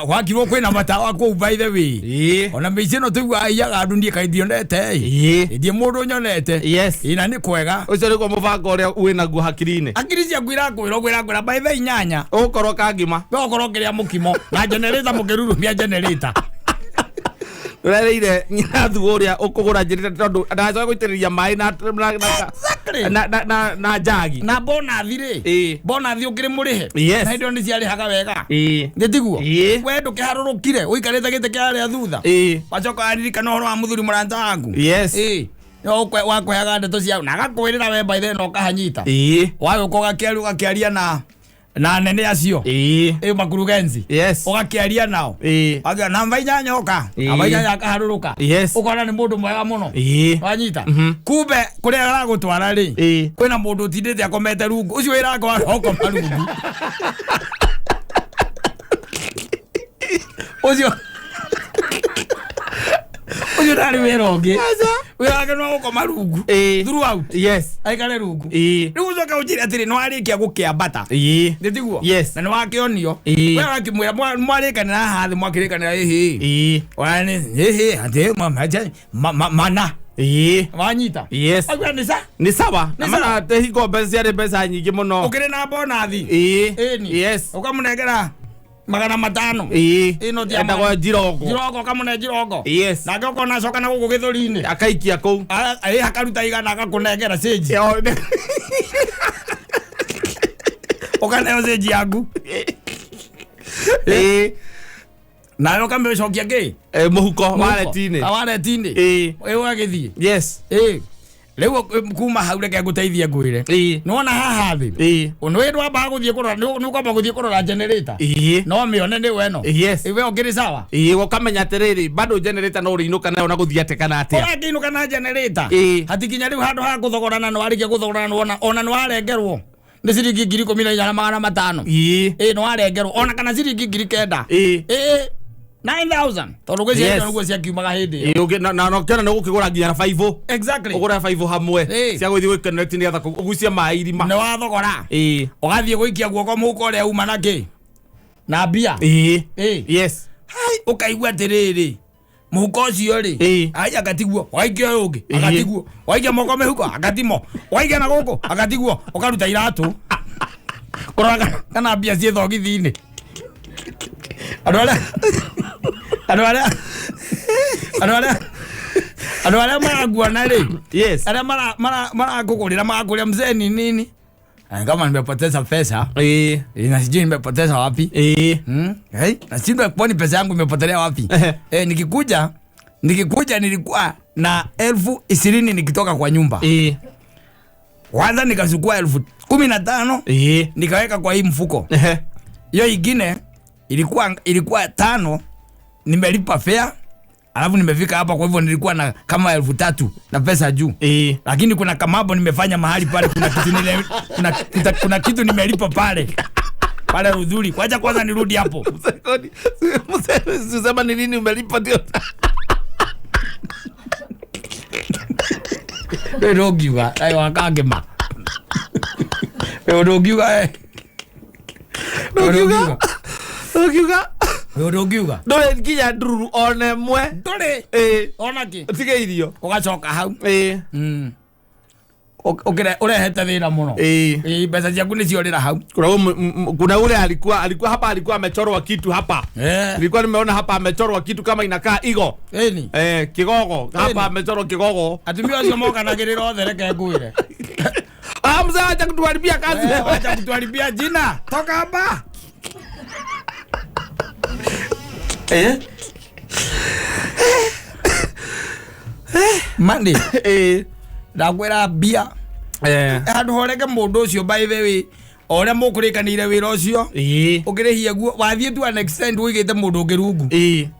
[SPEAKER 1] Wakirwo kwina matawa ku by the way. Ona mbici no tuigua iyaga ndundie kaithio ndete. Ndie mundu nyonete.
[SPEAKER 2] Yes.
[SPEAKER 1] Ina ni kwega.
[SPEAKER 2] Ucio ni kwa mubango uria wina guo hakiri-ini.
[SPEAKER 1] Hakiri cia gwira by the 8.
[SPEAKER 2] Ukorwo kangima.
[SPEAKER 1] Kiria mukimo na generator mukirurumia generator.
[SPEAKER 2] Urereire nyina thuo uria ukugura generator tondu ndacoka guitiriria mai na jagi
[SPEAKER 1] na bona thire bona thi ukiri murihe na indo ni ciarihaga wega nditiguo we ndukiharurukire uikarite gite kiaria thutha wacoka aririkana horo wa muthuri muranta wangu yo wakweaga ndeto ciao na agakwirira we by then ukahanyita waguka gakiaria na nene acio makurugenzi ugakiaria nao agia namba 8 oka aba 8 akaharuruka ukona ni mundu mwega muno wanyita kumbe kuria aragutwara ri kwina mundu tindite akomete rungu ucio wiraga oko marungu ucio ndari wira ungi wiraga no oko marungu throughout aikare rungu riu ucoka ujire atiri no arikia gukiambata nditiguo na no wakionio we wakimwira mwarikanira hathi mwakirikanira wani ati mana wanyita agwa
[SPEAKER 2] ni sawa na te higo pesa nyingi muno
[SPEAKER 1] ukire na bonathi ukamunegera 500 ino dia
[SPEAKER 2] ndagwa
[SPEAKER 1] jirogo kamune jirogo na ngoko na coka na guku githuri-ini
[SPEAKER 2] akaikia ku
[SPEAKER 1] hakaruta igana agakunengera stage ukaneo stage yangu nayo kambe cokia ki
[SPEAKER 2] muhuko waleti-ini
[SPEAKER 1] wagithie Leo kuma haure ke guteithia ngwire nona haha thi unwe ndwa ba guthie kurora nuko ba guthie kurora generator no mione ni weno iwe okiri sawa
[SPEAKER 2] ukamenya atiriri bado generator no riinuka nayo na guthie atekana atia
[SPEAKER 1] akiinuka na generator hatikinya riu handu ha guthogorana no arikia guthogorana ona no arengerwo ni ciringi 10,500 no arengerwo ona kana ciringi 9,000 9,000 tondu gwe cia nugo cia kiumaga hindi
[SPEAKER 2] na no kiona no gukigura nginya na 5
[SPEAKER 1] exactly
[SPEAKER 2] ugura 5 hamwe cia guthie gwiconnect ni atha ugucia mai irima
[SPEAKER 1] ne wathogora ugathie gwikia guoko muko uria uma naki na mbia
[SPEAKER 2] yes
[SPEAKER 1] hai ukaigua atiriri muko ucio ri ai agatiguo waikia ungi agatiguo waikia moko mehuko agatimo waikia na guku agatiguo ukaruta iratu kuraga kana mbia cie thogithi-ini Anu ala maraguana ri ala mara kukulira makulia mzee ni nini kama nimepoteza pesa na sijui nimepoteza wapi na sijui kwani pesa yangu imepotelea wapi nikikuja nilikuwa na 20,000 nikitoka kwa nyumba kwanza nikachukua 15,000 nikaweka kwa hii mfuko hiyo ingine ilikuwa 5 nimelipa fare alafu nimefika hapa kwa hivyo nilikuwa na kama 3,000 na pesa juu lakini kuna kamabo nimefanya mahali pale kuna kitu nimelipa pale udhuri kwanza nirudi hapo
[SPEAKER 2] sema ni nini umelipa ndio
[SPEAKER 1] rogiuga ai wakangema rogiuga rogiuga
[SPEAKER 2] ndore nginya nduru one mwe
[SPEAKER 1] ndore ona ki
[SPEAKER 2] tige irio
[SPEAKER 1] ugacoka hau urehete thina muno mbeca ciaku nä ciorä ra hau.
[SPEAKER 2] Kuna ule alikuwa hapa, alikuwa amechorwa kitu hapa. Nilikuwa nimeona hapa amechorwa kitu kama inakaa igo. Kigogo hapa amechorwa kigogo. Atumia acio mokanagirira othe reke ngwire. Mzee acha kutuharibia kazi.
[SPEAKER 1] Acha kutuharibia jina. Toka hapa. Mandi ndagwira mbia handu horeke mundu ucio by the way oria mukurikanire wira ucio ukirihia guo wathie tu an extend wigite mundu ngirungu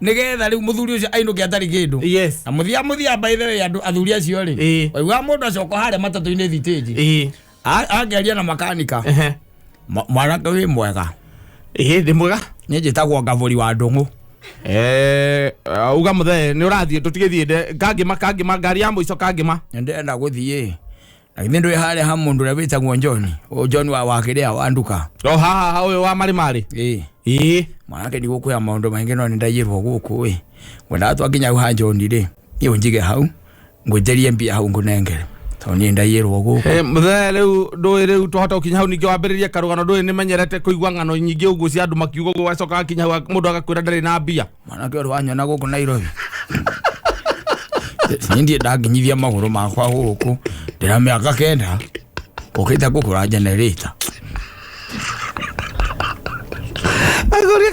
[SPEAKER 1] nigetha riu muthuri ucio ainuke atari kindu na muthia by the way andu athuri acio ri waigua mundu acoko haria matatu-ini thitĩnji angeria na makanika mwanake wi mwega
[SPEAKER 2] ndi mwega
[SPEAKER 1] ni njitagwo Ngaburi wa Ndung'u
[SPEAKER 2] uga muthe ni urathie tutigithie kangima ngari ya muico kangima
[SPEAKER 1] ndenda guthie na ithe ndwe haria ha mundu ria witagwo John wa kiria wa nduka
[SPEAKER 2] haha uyu wa mari
[SPEAKER 1] mwanake ni gukuya maundu maingi no ndayirwo guku wenda twakinya ha John ri iyo njige hau ngweterie mbia hau ngunengere toni ndayirwo guku
[SPEAKER 2] muthe riu tuhota ukinya hau ningi wambiririe karugano ndui ni menyerete kuigwa ng'ano nyingi uguo cia andu makiugo gwacoka akinya hau mundu agakwira ndari na mbia
[SPEAKER 1] mwanake uri wanyona guku Nairobi nindie ndaginyithia maguru makwa guku ndira miaka 9 ukita gukura generator
[SPEAKER 2] aguri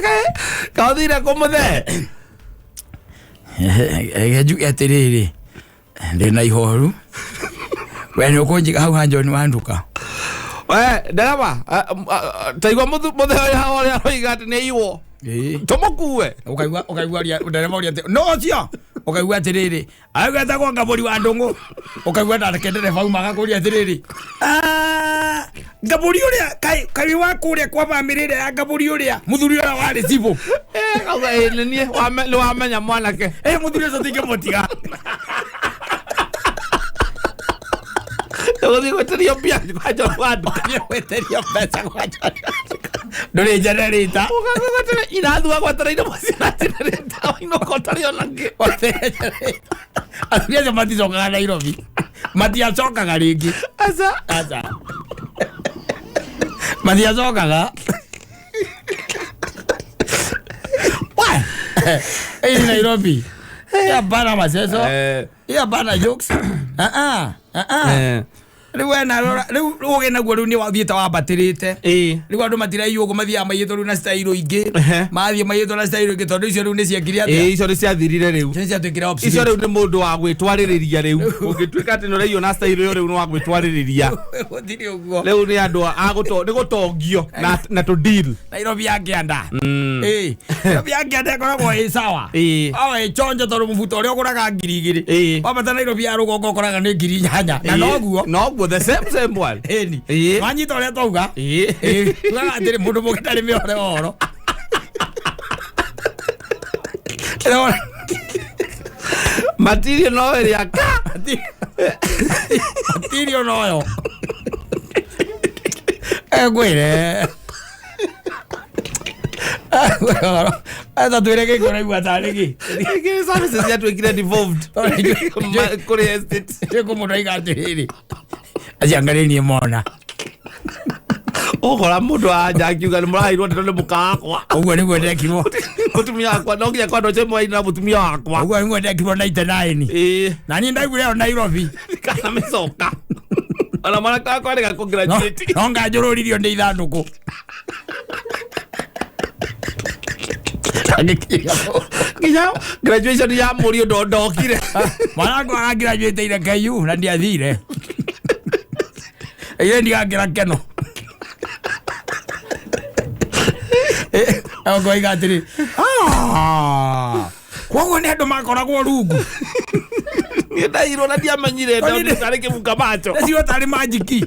[SPEAKER 2] ka uthire ku muthe
[SPEAKER 1] egeju atiriri ndina ihoru wene ukunjiga hau ha John wa nduka
[SPEAKER 2] ndaba taigwa muthe oya aroiga ati ni iwo tumukuwe
[SPEAKER 1] ukaigua ndereva uria no cio ukaigua atiriri agwetagwo Ngaburi wa Ndung'u ukaigua ndake ndereva umaga kuria atiriri Ngaburi uria kai wa kuria kwa bamĩrĩ ya Ngaburi uria muthuri uria wari cibo
[SPEAKER 2] kauga ni wamenya mwanake
[SPEAKER 1] muthuri ucio tingĩmũtiga
[SPEAKER 2] Uthi gweteria mbia kwa John wa Nduka
[SPEAKER 1] gweteria mbeca kwa John nduri generator
[SPEAKER 2] ugagweteria irathua gwetereire muciara generator ino kotari onange
[SPEAKER 1] athia maticokaga Nairobi matiacokaga ringi aca matiacokaga Nairobi ya bana maceco ya bana jokes riu wena riu ugena guo riu ni wathiete wambatirite riu andu matiraiywo guo mathia mayitwo riu na style ingi mathia mayitwo na style ingi tondu icio riu ni ciakire atia
[SPEAKER 2] icio ni ciathirire riu
[SPEAKER 1] ni ciatwikire option
[SPEAKER 2] icio riu ni mundu wa gwitwaririria riu ungituika ati no reiyo na style yo riu no wa gwitwaririria
[SPEAKER 1] gutiri uguo
[SPEAKER 2] riu ni andu ni gutongio na to deal
[SPEAKER 1] Nairobi yakianda Nairobi yakianda koragwo i sawa awe chonje tondu mubuto uria uguraga 2,000 wabata Nairobi ya rugongo koraga ni 8,000 na noguo
[SPEAKER 2] the same one
[SPEAKER 1] wanyita uria twauga ugaga atiri mundu mugitari miore oro
[SPEAKER 2] material no ria ka
[SPEAKER 1] material no yo gwire ata twireke kora igwa tariki
[SPEAKER 2] services ya twikire devolved kuri estate
[SPEAKER 1] mundu aigatiriri aciangarĩrie mona
[SPEAKER 2] ukora mundu anja akiuga ni murairwo ndiro mukakwa
[SPEAKER 1] uguo niguo ndekirwo
[SPEAKER 2] mutumia wakwa no nginya kwa ndoche mwa ina mutumia wakwa
[SPEAKER 1] uguo niguo ndekirwo 99 na ni ndaigire o Nairobi
[SPEAKER 2] kana micoka ana mara kakwa ni congratulate
[SPEAKER 1] no ngajururirio ndi ithanduku
[SPEAKER 2] nginya graduation ya muri ndondokire
[SPEAKER 1] mwanangu aragraduate ire KU na ndiathire ire ndigagira keno ngo igatiri kwoguo ni andu makoragwo rungu
[SPEAKER 2] ni ndairwo na ndiamenyire ndo tari kibuka macho
[SPEAKER 1] ndio tari magiki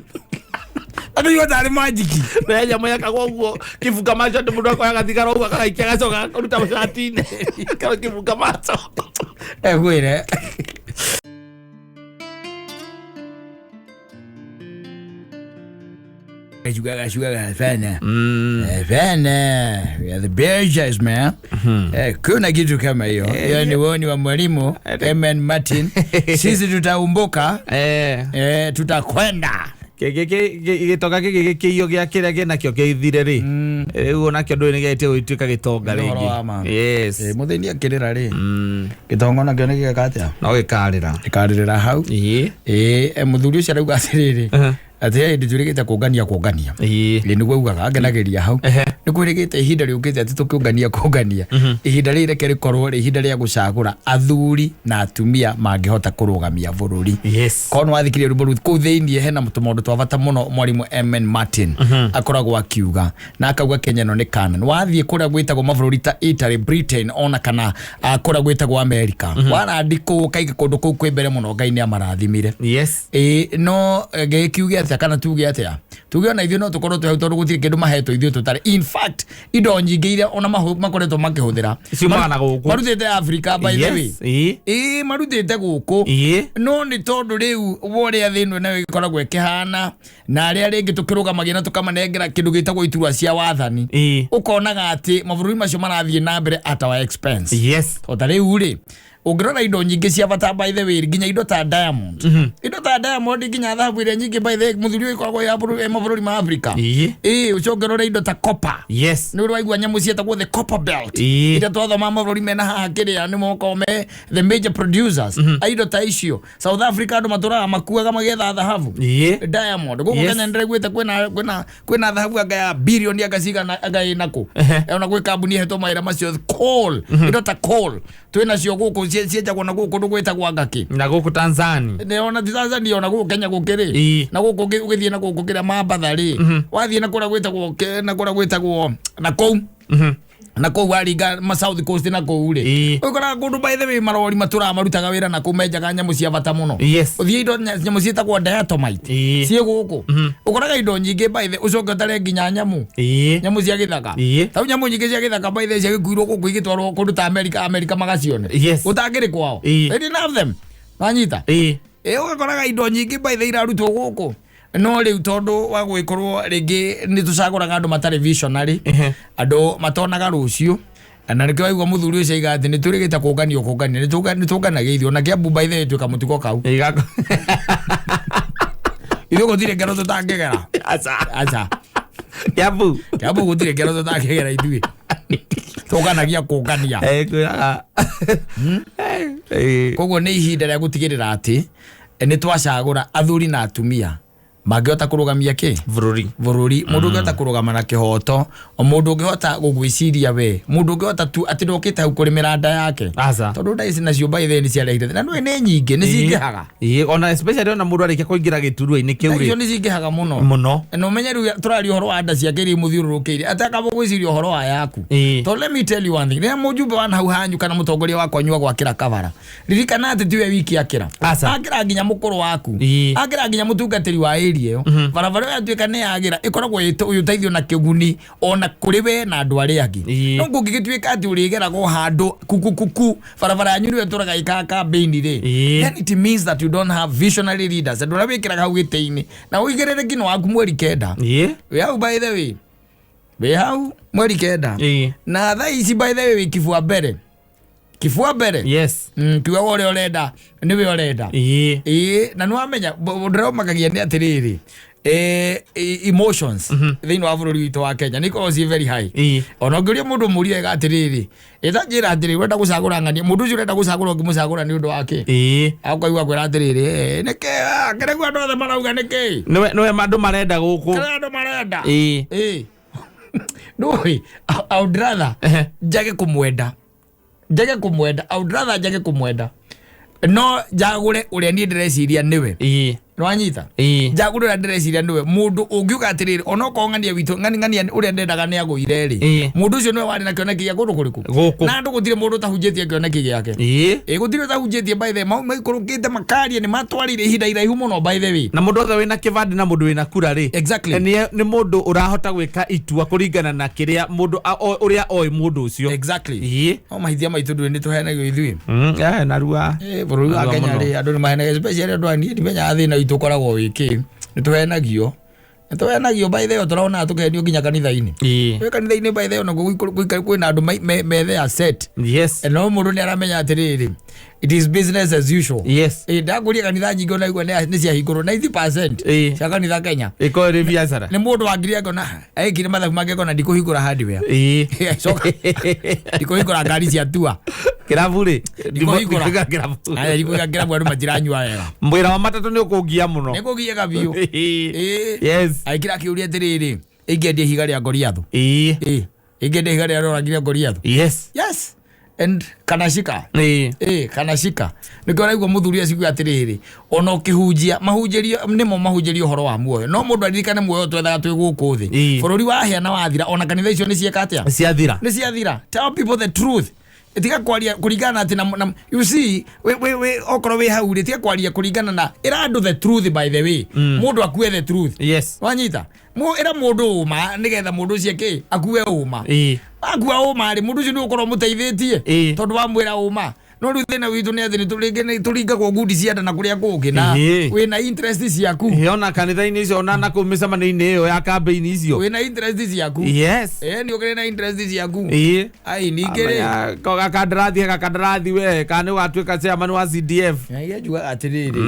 [SPEAKER 1] ndio tari magiki
[SPEAKER 2] na nyama yakagwo guo kibuka macho ndu mundu akoya gathigara uga kagaikia gacoka kuruta mashati-ini karo kibuka macho
[SPEAKER 1] gwire. Sugar fana. Fana. We are the Bears, man. Kuna kitu kama hiyo. Yani woni wa mwalimu MN Martin. Sisi tutaumbuka. Tutakwenda.
[SPEAKER 2] Gitoka kiyo gya kira gena kyo kithire ri uona kyo ndwini gete uitika gitonga ringi yes
[SPEAKER 1] mutheni akirira ri gitonga na kyo ni gikatia
[SPEAKER 2] no gikarira
[SPEAKER 1] hau muthuri ucio arauga atiriri ati ndijurigite kungania ni gwaugaga agenageria hau ni kwirigite ihinda riukite ati tukungania ihinda riri rikorwo ri ihinda ria gucagura athuri na atumia mangihota kurugamia bururi kono wathikirie ruboru ku theinie hena mutumondu twavata muno mwalimu MN Martin akoragwo akiuga na akauga Kenya no ni kana wathie kuria gwitagwo mabururi ta Italy Britain ona kana kuria gwitagwo America warandikwo kaige kundu kuu kwembere muno Ngai ni amarathimire no gekiuge kana tuge atia tuge ona ithio no tukorwo tu tondu gutire kindu mahetwo ithio tutare in fact indo nyingi ire ona makoretwo makihuthira
[SPEAKER 2] cimana guku
[SPEAKER 1] marutite Africa by the way marutite guku no ni tondu riu wore athino na ikoragwo ikihana na aria ringi tukirugamagia na tukamanengera kindu gitagwo iturwa cia wathani ukonaga ati mabururi macio marathie na mbere at our expense otare uri ungirora indo nyingi cia bata by the way nginya indo ta diamond indo ta diamond nginya thabu ire nyingi by the way muthuri ikoragwo ya mabururi ma Africa ucongirora indo ta copper ni urwaigua nyamu cietagwo the copper belt ira twathoma mabururi mena haha kiria ni mokome the major producers indo ta icio South Africa andu maturaga makuaga magetha thahabu diamond guku Kenya ndireguite kwina thahabu anga ya billion agaciga anga inako ona gwi kambuni hetwo maira macio coal indo ta coal twina cio guku cietagwo na guku ndugwitagwo ngaki
[SPEAKER 2] na guku Tanzania
[SPEAKER 1] ne ona Tanzania ona guku Kenya gukiri na guku ugithie na guku kira mabathari wathie na kura gwitagwo na kou na kou waringa ma South Coast na kou ri ukora kundu by the way marori matura marutaga wira na kumenjaga nyamu cia bata muno uthie indo nyamu cietagwo diatomite cie guku ukoraga indo nyingi by the ucoke tare nginya nyamu cia githaka tau nyamu nyingi cia githaka by the cia gikuirwo guku igitwarwo kundu ta America magacione utangiri kwao they didn't have them wanyita ukoraga indo nyingi by the irarutwo guku no riu tondu wa gwikorwo ringi ni tucaguraga andu matari visionary andu matonaga rucio na nikyo aigwa muthuri ucio iga ati ni turigite kungania ni tunganagia ithio na Kiambu by the way tuka mutiko kau ithio gutire ngero tutangigera acha
[SPEAKER 2] Kiambu
[SPEAKER 1] gutire ngero tutangigera ithui tunganagia kungania
[SPEAKER 2] kwiraga
[SPEAKER 1] koguo ni ihinda ria gutigirira ati ni twacagura athuri na atumia magihota kurugamia ki bururi mundu ngihota kurugama na kihoto o mundu ngihota gugwiciria we mundu ngihota tu ati ndokite hau kurimira nda yake tondu nda ici nacio by the cia leire na no ni nyingi ni cingihaga
[SPEAKER 2] ona especially ona mundu arikia kuingira giturwa-ini kiu ri
[SPEAKER 1] ni cingihaga muno no menye riu turari uhoro wa nda ciake ri muthiururukiire ataka gwiciria uhoro wa yaku to let me tell you one thing ne mujumbe wa hau hanyu kana mutongoria wakwa nyua gwakira kabara ririkana ati tiwe wiki akira nginya mukuru waku akira nginya mutungatiri wa io barabara ya tuika ne yagira ikoragwo uyuteithio na kiguni ona kuri we na andu ari angi no ngugigituika ati urigerago handu kukukuku barabara yanyu ri turaga ikaka beini ri then it means that you don't have visionary leaders and urabikiraga hau giteini na uigerere ngino waku mweri kenda we hau by the way we hau mweri kenda na tha ici by the way kifua mbere kiwa wore orenda niwe orenda na no amenya ndero magagia ni atiriri emotions thini wa bururi wito wa Kenya niko si very high ona ngiria mundu muria ega atiriri eta njira atiri wenda gucagura ngani mundu ucio urenda gucagura ngimucagura ni undu wake akaigua kwira atiriri nike kere gwa ndothe marauga niki
[SPEAKER 2] niwe mandu marenda guku
[SPEAKER 1] kere andu marenda no I would rather njage kumwenda I would rather njage kumwenda no jagure uria ni ndreciria niwe nwanyita jagure uria ndreciria niwe mundu ungiuga atiriri onoko ngania witu ngani uria ndendaga ni aguire ri mundu ucio niwe wari na kioneki gia kundu kuriku na ndu gutire mundu tahunjetie kioneki giake gutire tahunjetie by the way maikurukite makaria ni matwarire ihinda iraihu muno by the way
[SPEAKER 2] na mundu othe wina kibandi na mundu wina kura ri
[SPEAKER 1] exactly
[SPEAKER 2] ni mundu urahota gwika itua kuringana na kiria mundu uria oi mundu ucio
[SPEAKER 1] exactly o mahithia maitu ndu ni tuhenagio ithui
[SPEAKER 2] narua
[SPEAKER 1] bururi wa Kenya ri andu ni mahenagio especially andu ani ni menya thina itu koragwo wiki ni tuhenagio to na gyo by the way turona tukenio nginya kanitha-ini we kanitha-ini by the way no kwina andu me there set
[SPEAKER 2] yes
[SPEAKER 1] no mundu ni aramenya atiriri it is business as usual
[SPEAKER 2] yes
[SPEAKER 1] ndakuria kanitha nyingi na igwa ni cia hinguru 90% cia kanitha Kenya
[SPEAKER 2] iko ri biashara
[SPEAKER 1] ni mundu angiri ngona ekire mathabu make ngona ndikuhingura hardware soka ndikuhingura ngari cia tua
[SPEAKER 2] kirabu ri
[SPEAKER 1] ndikuhingura kirabu kirabu andu majiranywa wega
[SPEAKER 2] mwira wa matatu ni ukugia muno
[SPEAKER 1] ni kugia kabio
[SPEAKER 2] yes
[SPEAKER 1] aikira kiuria atiriri ingeendie higa ria Goliathu ingeendie higa ria roragire Goliathu
[SPEAKER 2] yes
[SPEAKER 1] and kanashika kanashika nikora igwa muthuri aciku atiriri ona ukihunjia mahunjirio nimo mahunjirio horo wa muoyo no mundu aririkane muoyo twethaga twi guku thi bururi wa hia na wathira ona kanitha icio ni cieka atia ni ciathira tell people the truth etiga kwaria kuringana ati na you see we okoro we hau etiga kwaria kuringana na irando the truth by the way mundu akue the truth
[SPEAKER 2] yes
[SPEAKER 1] wanyita era mundu uma nigetha mundu cieke akue uma agua uma ri mundu cio ni ukoro muteithitie tondu wa mwira uma no ru thina witu ni athini turinga kwa ngudi cia nda na kuria kungi na wina interest ciaku
[SPEAKER 2] ona kanitha-ini icio ona na kumicemanio-ini iyo ya campaign icio
[SPEAKER 1] wina interest ciaku
[SPEAKER 2] yes
[SPEAKER 1] ni ukire na interest ciaku ai ningire
[SPEAKER 2] kakandarathi we kana watuika chairman wa CDF
[SPEAKER 1] njuga atiriri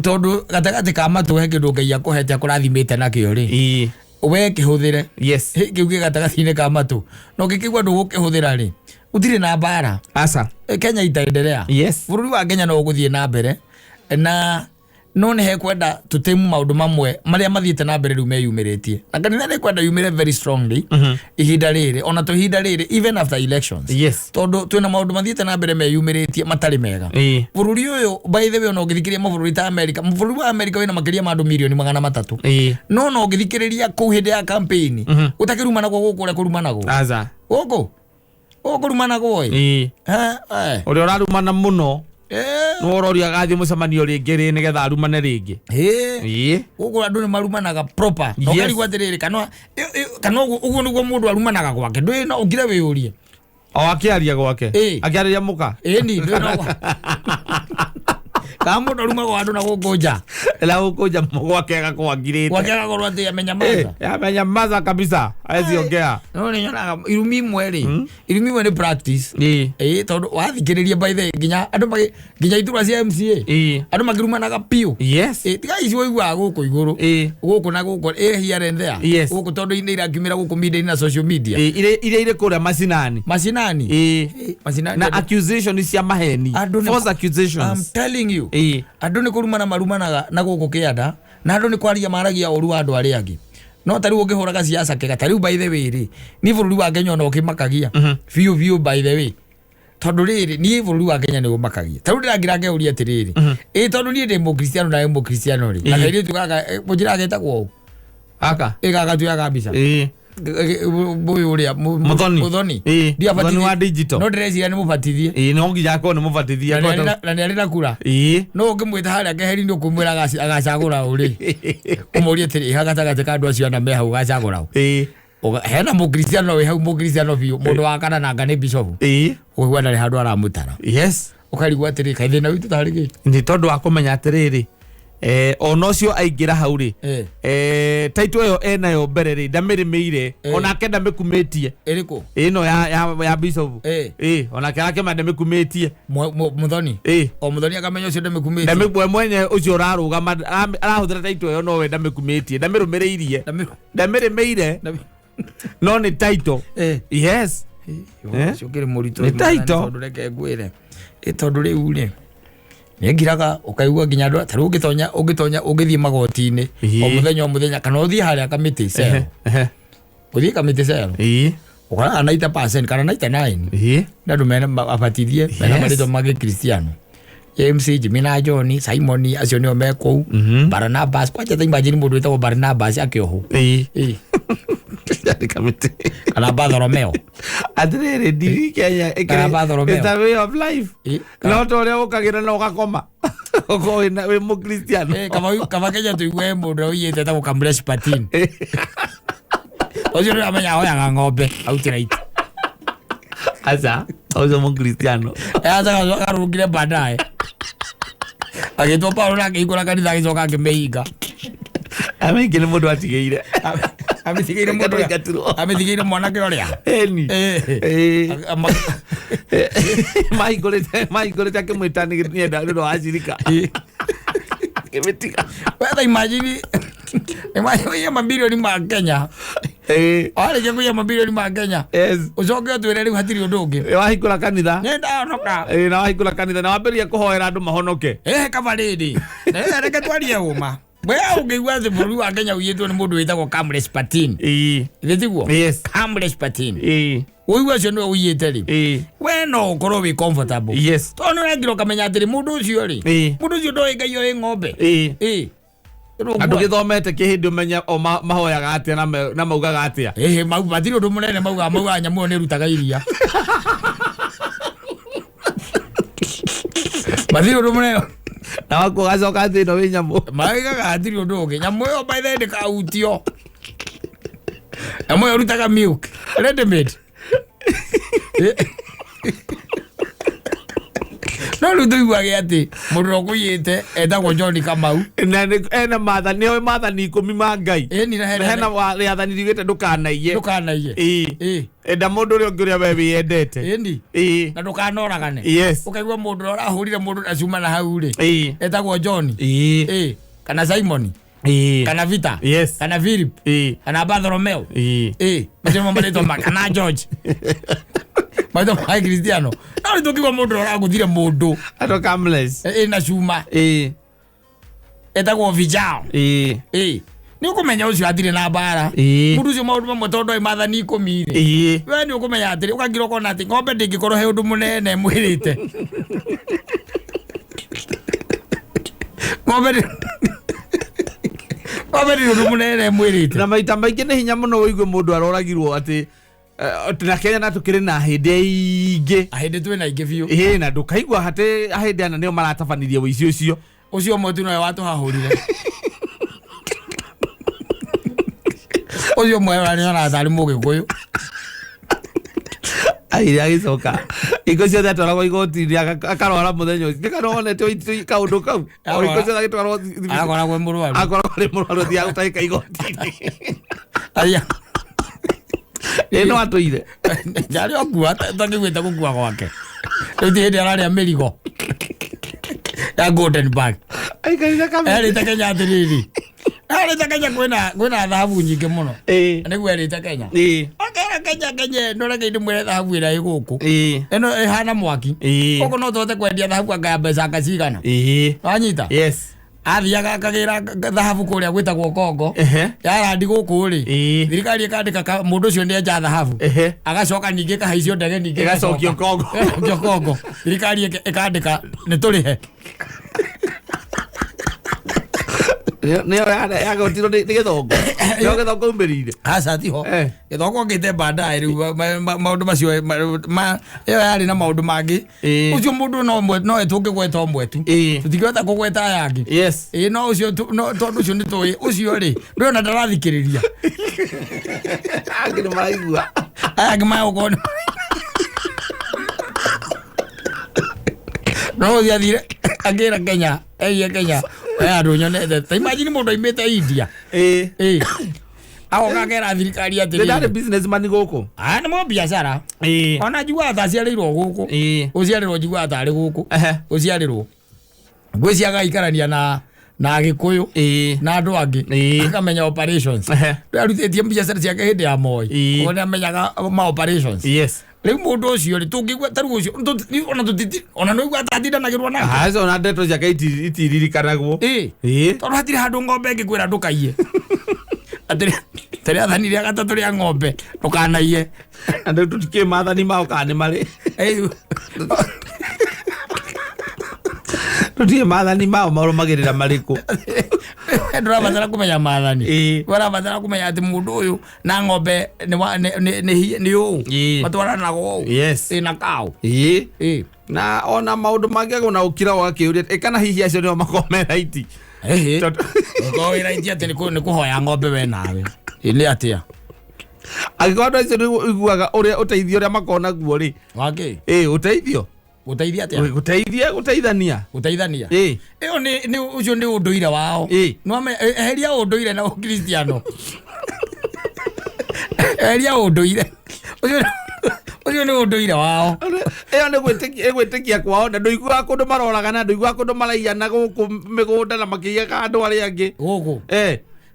[SPEAKER 1] tondu gatagati ka matu he kindu Ngai akuhete kurathimite nakio ri we kihuthire
[SPEAKER 2] yes
[SPEAKER 1] kiuge gatagati-ini ka matu no gikigwa ndugukihuthira ri utire na bara
[SPEAKER 2] asa
[SPEAKER 1] Kenya itaendelea
[SPEAKER 2] yes
[SPEAKER 1] bururi wa Kenya no guthie na mbere na no ne he kwenda tutemu maundu mamwe maria mathiete na mbere rume yumiritie na kanitha ni kwenda yumire very strongly ihinda riri ona to ihinda riri even after elections
[SPEAKER 2] yes
[SPEAKER 1] tondu twina maundu mathiete na mbere me yumiritie matari mega bururi uyu by the way no githikiriria maburi ta America bururi wa America wina makiria mandu milioni 300 no githikiriria ku hindi ya campaign utakiruma nago guku kuruma nago
[SPEAKER 2] aza
[SPEAKER 1] guku kuruma nago
[SPEAKER 2] uri urarumana muno no roria gathi mucemanio ringi ri nigetha arumane ringi ugu andu ni marumanaga proper no kari gwatiriri kana ugu niguo mundu arumanaga gwake ndui no ungire wiurie akiaria gwake akiaria muka
[SPEAKER 1] ni ndui no kama ndo ruma kwa andu na gukunja
[SPEAKER 2] la gukunja gwake gakwangirite
[SPEAKER 1] gwake gakorwo ati amenya
[SPEAKER 2] maza kabisa aezi ongea
[SPEAKER 1] no ni nyona irumi mweri irumi mweri practice tondu wathikiriria by the ginya andu ginya itura cia MCA andu magiruma na gapio
[SPEAKER 2] yes
[SPEAKER 1] tiga icio igwa guku iguru guku na guku here and there guku tondu ine irakimira guku media na social media
[SPEAKER 2] ire kuria macinani na accusation cia maheni false accusations
[SPEAKER 1] I'm telling you andu ni kurumana marumanaga na guku kianda na andu ni kwaria maragia oru wa andu aria angi no tari ukihuraga siasa kega tari by the way ri ni bururi wa Kenya no kimakagia view by the way tondu riri ni bururi wa Kenya ni umakagia tari ndirangira ngeuria atiriri tondu ni ndi mukristiano na mukristiano ri na kairi tugaga mujira geta kwao
[SPEAKER 2] aka
[SPEAKER 1] gaga tuyaga mbica boy uria muthoni
[SPEAKER 2] dia muthoni wa digital
[SPEAKER 1] no ndire ni mubatithie
[SPEAKER 2] no nginya ko ni mubatithie
[SPEAKER 1] na ni arina kura no ngimwita haria keheri ni kumwira agacagura uri umurie tiri hagatagate ka andu acio na me hau gacagura hena mukristiano we hau mukristiano biu mundu wa kana nanga ni bishop we na handu aramutara
[SPEAKER 2] yes
[SPEAKER 1] ukarigwa tiri kaithe na witu tarigi
[SPEAKER 2] ni tondu wa kumenya atiriri onocio aingira hau ri taito yo enayo mbere ri ndamirimeire ona kenda mikumetie
[SPEAKER 1] iriku
[SPEAKER 2] ino ya bishop ona kera kema ndamikumetie
[SPEAKER 1] muthoni o muthoni akamenya ucio ndamikumetie
[SPEAKER 2] ndamikwe mwenye ucio raruga arahuthira taito yo no we ndamikumetie ndamirumireirie ndamirimeire no ni taito yes
[SPEAKER 1] ucio kiri murito
[SPEAKER 2] ni taito
[SPEAKER 1] tondu reke ngwire tondu riu ri ngiraga ukaigua ginya andu taru ugitonya ugithie magoti-ini o muthenya kana uthie haria kamiti cell uthie kamiti cell ukara 90% kana 99 ndu mena abatithie mena marito magi Kristiano MC Jimina John Simon acio nio me kou Barnabas kwacha ta imagine mundu wetagwo Barnabas akioho
[SPEAKER 2] kamiti
[SPEAKER 1] kana Bartholomew
[SPEAKER 2] atiriri ndiri Kenya it's a way of life no tore ukagira no gakoma uko we mu Kristiano
[SPEAKER 1] kama Kenya tuigwe mundu uyete ta gukamresh patin ojo amenya hoya ng'ombe outright
[SPEAKER 2] asa ojo mu Kristiano
[SPEAKER 1] asa karugire baadaye agitwa Paulo na akikora kanitha agicoka akimeiga
[SPEAKER 2] amengine mundu atigeire
[SPEAKER 1] ametigeire mundu ametigeire mwanake oria
[SPEAKER 2] eni maigorete akimwitani nienda ndo acirika kimetiga
[SPEAKER 1] whether imagine ya mabilioni ma Kenya ale je kuya mabilioni ma Kenya ucoke twire riu hatiri undu ungi
[SPEAKER 2] wahikura kanitha
[SPEAKER 1] nenda noka
[SPEAKER 2] na wahikura kanitha na wamberia kuhoera andu mahonoke
[SPEAKER 1] kabaridi reke twarie uma baya ungigwa the buru wa Kenya uyetwo ni mundu witagwo Kamlesh Patin ithitiguo Kamlesh Patin uigwa cio no uyete ri we no ukorwo wi comfortable tono ngiro kamenya atiri mundu ucio ri mundu ucio ndoi ngai oi ng'ombe
[SPEAKER 2] andu githomete kihindi umenya o mahoyaga atia na maugaga atia
[SPEAKER 1] mau batiri undu munene mauga nyamu ni rutaga iria batiri undu munene
[SPEAKER 2] na wako gacoka thino wi nyamu
[SPEAKER 1] maigaga atiri undu ungi nyamu yo by the ndikautio nyamu yo rutaga milk ready made no rutu igwage ati mundu okuyite etagwo John Kamau
[SPEAKER 2] ena mathani o mathani 10 ma Ngai hena wathani rigite ndukanaie enda mundu uri ungiria we wiyendete
[SPEAKER 1] na ndukanoragane ukaigwa mundu urahurire mundu acuma na hau ri etagwo John kana Simon kana Vita kana Philip kana Bartholomew mjema mbalito kana George maito mai Cristiano na ndokiwa mundu araguthire mundu
[SPEAKER 2] ato Kamlesh
[SPEAKER 1] na cuma etagwo Vijao ni ukumenya ucio athire na bara mundu ucio maundu mamwe tondu imathani 10 ri we ni ukumenya atiri ukagira kona ati ng'ombe ndingikorwo he undu munene mwirite ng'ombe ni undu munene mwirite
[SPEAKER 2] na maita maingi ni hinya muno uigue mundu aroragirwo ati na Kenya na tukiri na hinde ingi
[SPEAKER 1] ahinde twina ingi biu
[SPEAKER 2] na ndukaigwa hate ahinde ana nio maratabanirie wici ucio
[SPEAKER 1] mwetu no watu hahurire ucio mwewa ni ona thari mugikuyu
[SPEAKER 2] ai agicoka iko cio thatwaragwo igoti akarwara muthenya ucio ndikanonete kaundu kau iko cio thatwaragwo
[SPEAKER 1] akoragwo
[SPEAKER 2] murwaru thia gutaika igoti aya eno atoire
[SPEAKER 1] jari okua takigwita gukua gwake ndi hindi araria mirigo ya Golden Bag
[SPEAKER 2] aikarire kamera
[SPEAKER 1] erite Kenya atiriri erite Kenya kwina thahabu nyingi muno niguo erite Kenya okera Kenya ndorege ndi mwere thahabu ira iguku eno ihana mwaki koko no tote kwendia thahabu anga mbeca ngacigana wanyita athiaga akagira thahabu kuria gwitagwo Kongo yarandi guku ri thirikari ikandika mundu ucio ni enja thahabu agacoka ningi kahaicio ndege ningi
[SPEAKER 2] igacokio
[SPEAKER 1] Kongo thirikari ikandika ni turihe
[SPEAKER 2] neo ya gotiro ni githongo neo githongo umbirire
[SPEAKER 1] asa tiho githongo ngite baadaye riu maundu macio yo yari na maundu mangi ucio mundu no etunge gweta omwetu tutigweta kugweta yangi no ucio tondu ucio ni tui ucio ri ndona ndarathikiriria
[SPEAKER 2] agire maigua
[SPEAKER 1] agima ukona no yathire agira Kenya Kenya andu nyonete ta imagine mundu imete India awo kagera thirikari atiri
[SPEAKER 2] ndare businessman guku
[SPEAKER 1] ni mo biashara ona jigwa tha ciarirwo guku uciarirwo jigwa atari guku uciarirwo gwiciaga ikarania na Gikuyu na andu angi akamenya operations arutitie biashara ciake hindi ya Moi ona amenyaga ma operations riu mundu ucio ri tungigwa taru ucio ona tutiti ona no igwa tathinda na girwa na
[SPEAKER 2] hazo na ndeto ciake itiririkanagwo
[SPEAKER 1] tondu hatiri handu ng'ombe ingikwira ndukaiye atiri tari athani ria gatatu ria ng'ombe ndukanaie
[SPEAKER 2] andu tutike mathani mao kani mari tutie mathani mao marumagirira mariku
[SPEAKER 1] ndurabatara kumenya mathani ndurabatara kumenya ati mundu uyu na ng'ombe ni uu matwaranago na kau
[SPEAKER 2] na ona maundu mangi na ukira wakiuria ikana hihi acio nio makomera iti
[SPEAKER 1] ko ira iti ati ni kuhoya ng'ombe we nawe ni atia
[SPEAKER 2] agikorwo acio ni iguaga uria uteithio uria makona guo ri
[SPEAKER 1] wake
[SPEAKER 2] uteithio
[SPEAKER 1] Gutaithia atia?
[SPEAKER 2] Gutaithania.
[SPEAKER 1] Eo ni ucio ni unduire wao. No heria unduire na Ukristiano. Heria unduire. Ucio ni unduire wao.
[SPEAKER 2] Eo ni gwitikia kwao na nduigua kundu maroraga na nduigua kundu maraiyana guku migunda na makiyaga andu aria angi.
[SPEAKER 1] Guku.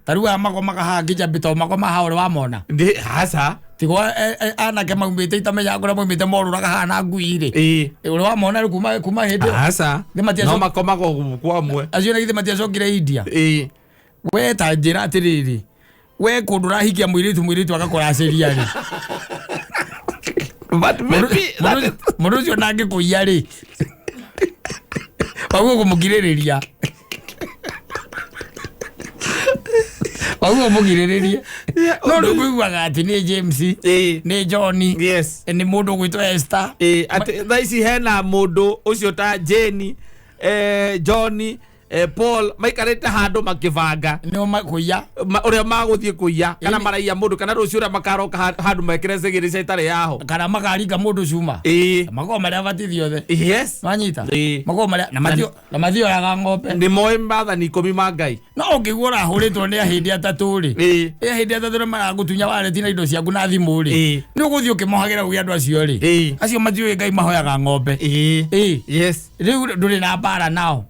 [SPEAKER 1] Tarua magoma kahangija bito magoma haore wa mona.
[SPEAKER 2] Ndi hasa.
[SPEAKER 1] Tigo anake maumite itamenya ngora maumite morura kahana nguire. Uri wa mona kuma hede.
[SPEAKER 2] Hasa. No makoma kwa mwe.
[SPEAKER 1] Acio na githe matiacokire India. We ta njira atiriri. We kundura hikia mwiritu agakora ceria ri.
[SPEAKER 2] But maybe
[SPEAKER 1] murucio nange kuiya ri. Bawo kumugiririria. Bawo mugiririria. No ndiguaga ati ni James, ni John, ni mundu gwitwa Esther.
[SPEAKER 2] Ati thaisi hena mundu ucio ta Jane, John, Paul maikarite handu makivanga
[SPEAKER 1] no makuya
[SPEAKER 2] uria maguthie kuya kana maraiya mundu kana rucio uria makaroka handu mekire cigiri citari yaho
[SPEAKER 1] kana makaringa mundu cuma mago maria batithio the manyita mago maria na mathio ya ng'ombe
[SPEAKER 2] ndi moe mbathani 10 ma Ngai
[SPEAKER 1] no ngigura huritwo ni ahindi atatu ri ahindi atatu maragutunya wareti na indo ciaku na thimu ri ni uguthio kimohagira ugi andu acio ri acio mathio Ngai mahoyaga ng'ombe riu nduri na bara nao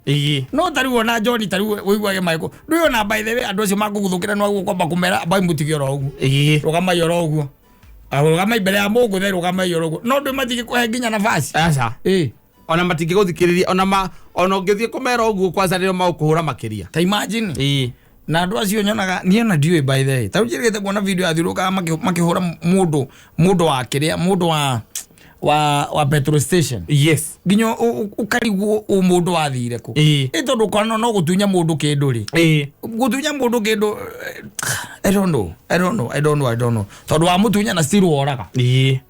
[SPEAKER 1] no wona John tari wiguage maiko ndio na by the way andu acio makuguthukira no agu kwamba kumera bai mutigiro ogu rugama yoro ogu rugama ibere ya mungu the rugama yoro ogu no ndu matigi kuhe nginya nafasi
[SPEAKER 2] aca ona matigi guthikiriria ona ngithie kumera ogu kwanza ndio maukuhura makiria
[SPEAKER 1] ta imagine na andu acio nyonaga niona ndiwe by the way tarujirite kuona video athiruka makihura mundu wa kiria mundu wa petrol station ginyo ukarigwo umundu wathire ku itondu kana no gutunya mundu kindu ri gutunya mundu kindu I don't know tondu wa mutunya na still woraga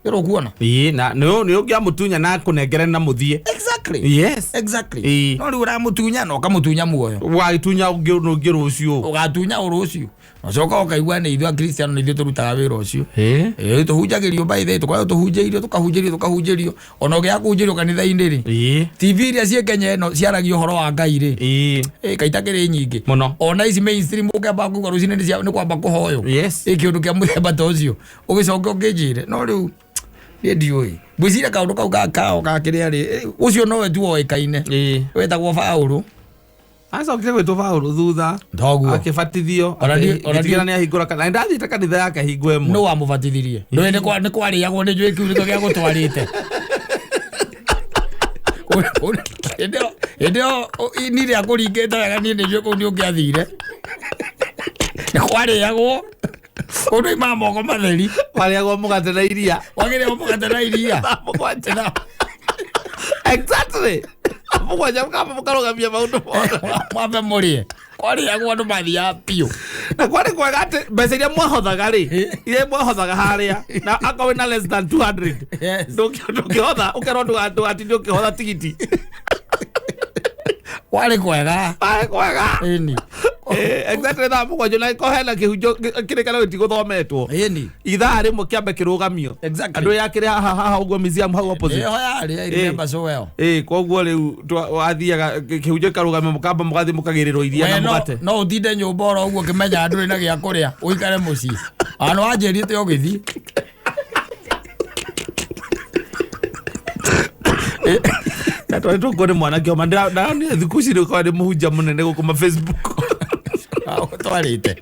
[SPEAKER 1] iro kuona
[SPEAKER 2] na no ngia mutunya na kunengere na muthie
[SPEAKER 1] exactly no ri ura mutunya no kamutunya muoyo
[SPEAKER 2] wa itunya ungi rucio
[SPEAKER 1] ugatunya urucio Nacoka ukaigua ni ithua Kristiano ni ithu turutaga wira ucio tuhunjagirio by the tukwa tuhunjirio tukahunjirio ona ugia kunjirio kanitha-ini ri TV iria cie Kenya no ciaragio horo wa Ngai ri kaitakiri nyingi ona ici mainstream ukamba kuga rucini ni kwamba kuhoyo kiundu kia muthemba ta ucio ugicoka ukijire no riu ni ndiui gwicira kaundu kau gakiria ri ucio nowe tu oikaine wetagwo Paulo
[SPEAKER 2] asa ukire to Paulo thutha akibatithio atigira ni ahingura kana ndathite kanitha yake hingo emwe
[SPEAKER 1] no amubatithirie no ni kwari yagwo ni njui kiuriko gia gutwarite Ndio ni ria kuringita wega ni njui ku ni ungiathire ni kwari yagwo undu ima moko matheri
[SPEAKER 2] kwari yagwo mugate na iria
[SPEAKER 1] wagire mugate na iria
[SPEAKER 2] exactly mugwaja kama mukarogamia maundu
[SPEAKER 1] mwambe murie kwari yagwo andu mathia pio
[SPEAKER 2] na kwari kwega ati mbeca iria mwahothaga ri iria mwahothaga haria na akawe na less than 200 ndukihotha ukerwo andu ati ndukihotha tigiti
[SPEAKER 1] kwari kwega
[SPEAKER 2] ini exactly that mugwaja na kohela kihunjo kirekana gutithometwo ithaa rimwe kiambe kirugamio andu yakire haha uguo museum hau opposite
[SPEAKER 1] yari remember so well
[SPEAKER 2] koguo riu wathiaga kihunjo karugamio mukamba mugathi mukagirirwo iria na mugate
[SPEAKER 1] no utinde nyumba oro uguo kimenya andu na gia kuria uikare muci ano anjirite ugithi
[SPEAKER 2] na tu kone mwana kio mandra na ni thikushire kwa ni muhunja munene gukuma Facebook
[SPEAKER 1] twarite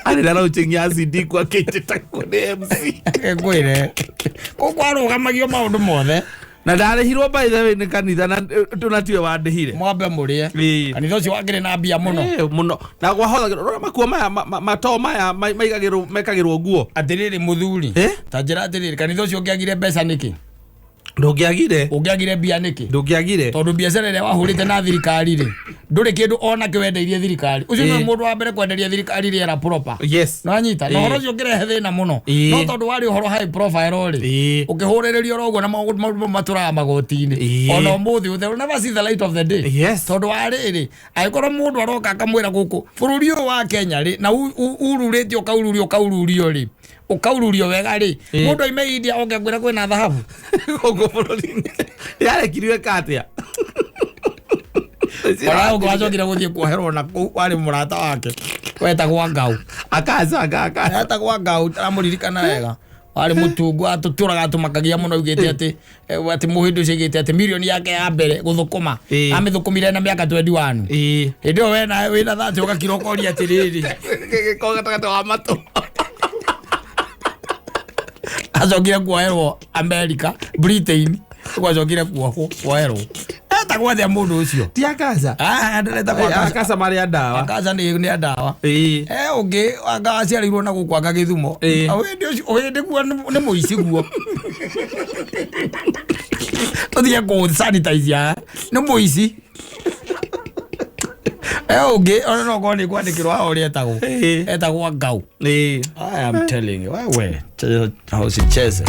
[SPEAKER 2] ari ndara uchengia CD kwa kete takone MC
[SPEAKER 1] kwire kwarugamagia maundu mothe
[SPEAKER 2] na ndarehirwo by the way ni kanitha na tunatue wandihire
[SPEAKER 1] mwambe murie kanitha ucio wagire na mbia muno
[SPEAKER 2] na gwahotha makuo maya mato maya mekagirwo nguo
[SPEAKER 1] atiriri muthuri ta njira atiriri kanitha ucio ngiagire mbeca niki ungiagire mbia niki tondu biacara ria wahurite na thirikari ri nduri kindu ona kiwendeirie thirikari ucio no mundu wa mbere kwenderia thirikari riera proper no anyita no horo ucio ngirehe thina muno no tondu wari horo high profile ri ukihurirerio roguo na maundu maturaga magoti-ini ona muthi they will never see the light of the day tondu wari ri aikorwo mundu aroka akamwira guku bururi uyu wa Kenya ri na ururitio kaururio ri ukaururio wega ri mundu ime India oke gwira kwina dhahabu
[SPEAKER 2] gogo bururi yare kiriwe katia
[SPEAKER 1] Wala uko wachokire guthie kuoherwo na ku wari murata wake wetagwo Ngau
[SPEAKER 2] akaza
[SPEAKER 1] wetagwo Ngau amuririkana wega wari mutungu atuturaga tumakagia muno ugite ati muhindu cigite ati milioni yake ya mbere guthukuma amithukumire na miaka 21 ndio wena thati ugakira ukoria atiriri
[SPEAKER 2] ko gatagata wa matu
[SPEAKER 1] azogire kuoherwo America Britain gwacokire kuoherwo etagwo thia mundu ucio
[SPEAKER 2] ti akaza
[SPEAKER 1] ndireta kwa
[SPEAKER 2] akaza mari ndawa
[SPEAKER 1] akaza ni ndawa ungi agaciarirwo na gukwanga Githumo awende kuo ni muici guo tuthie ku sanitize ni muici ungi ona no gone kwandikirwa ori etagwo Ngau I am telling you wewe hausicheze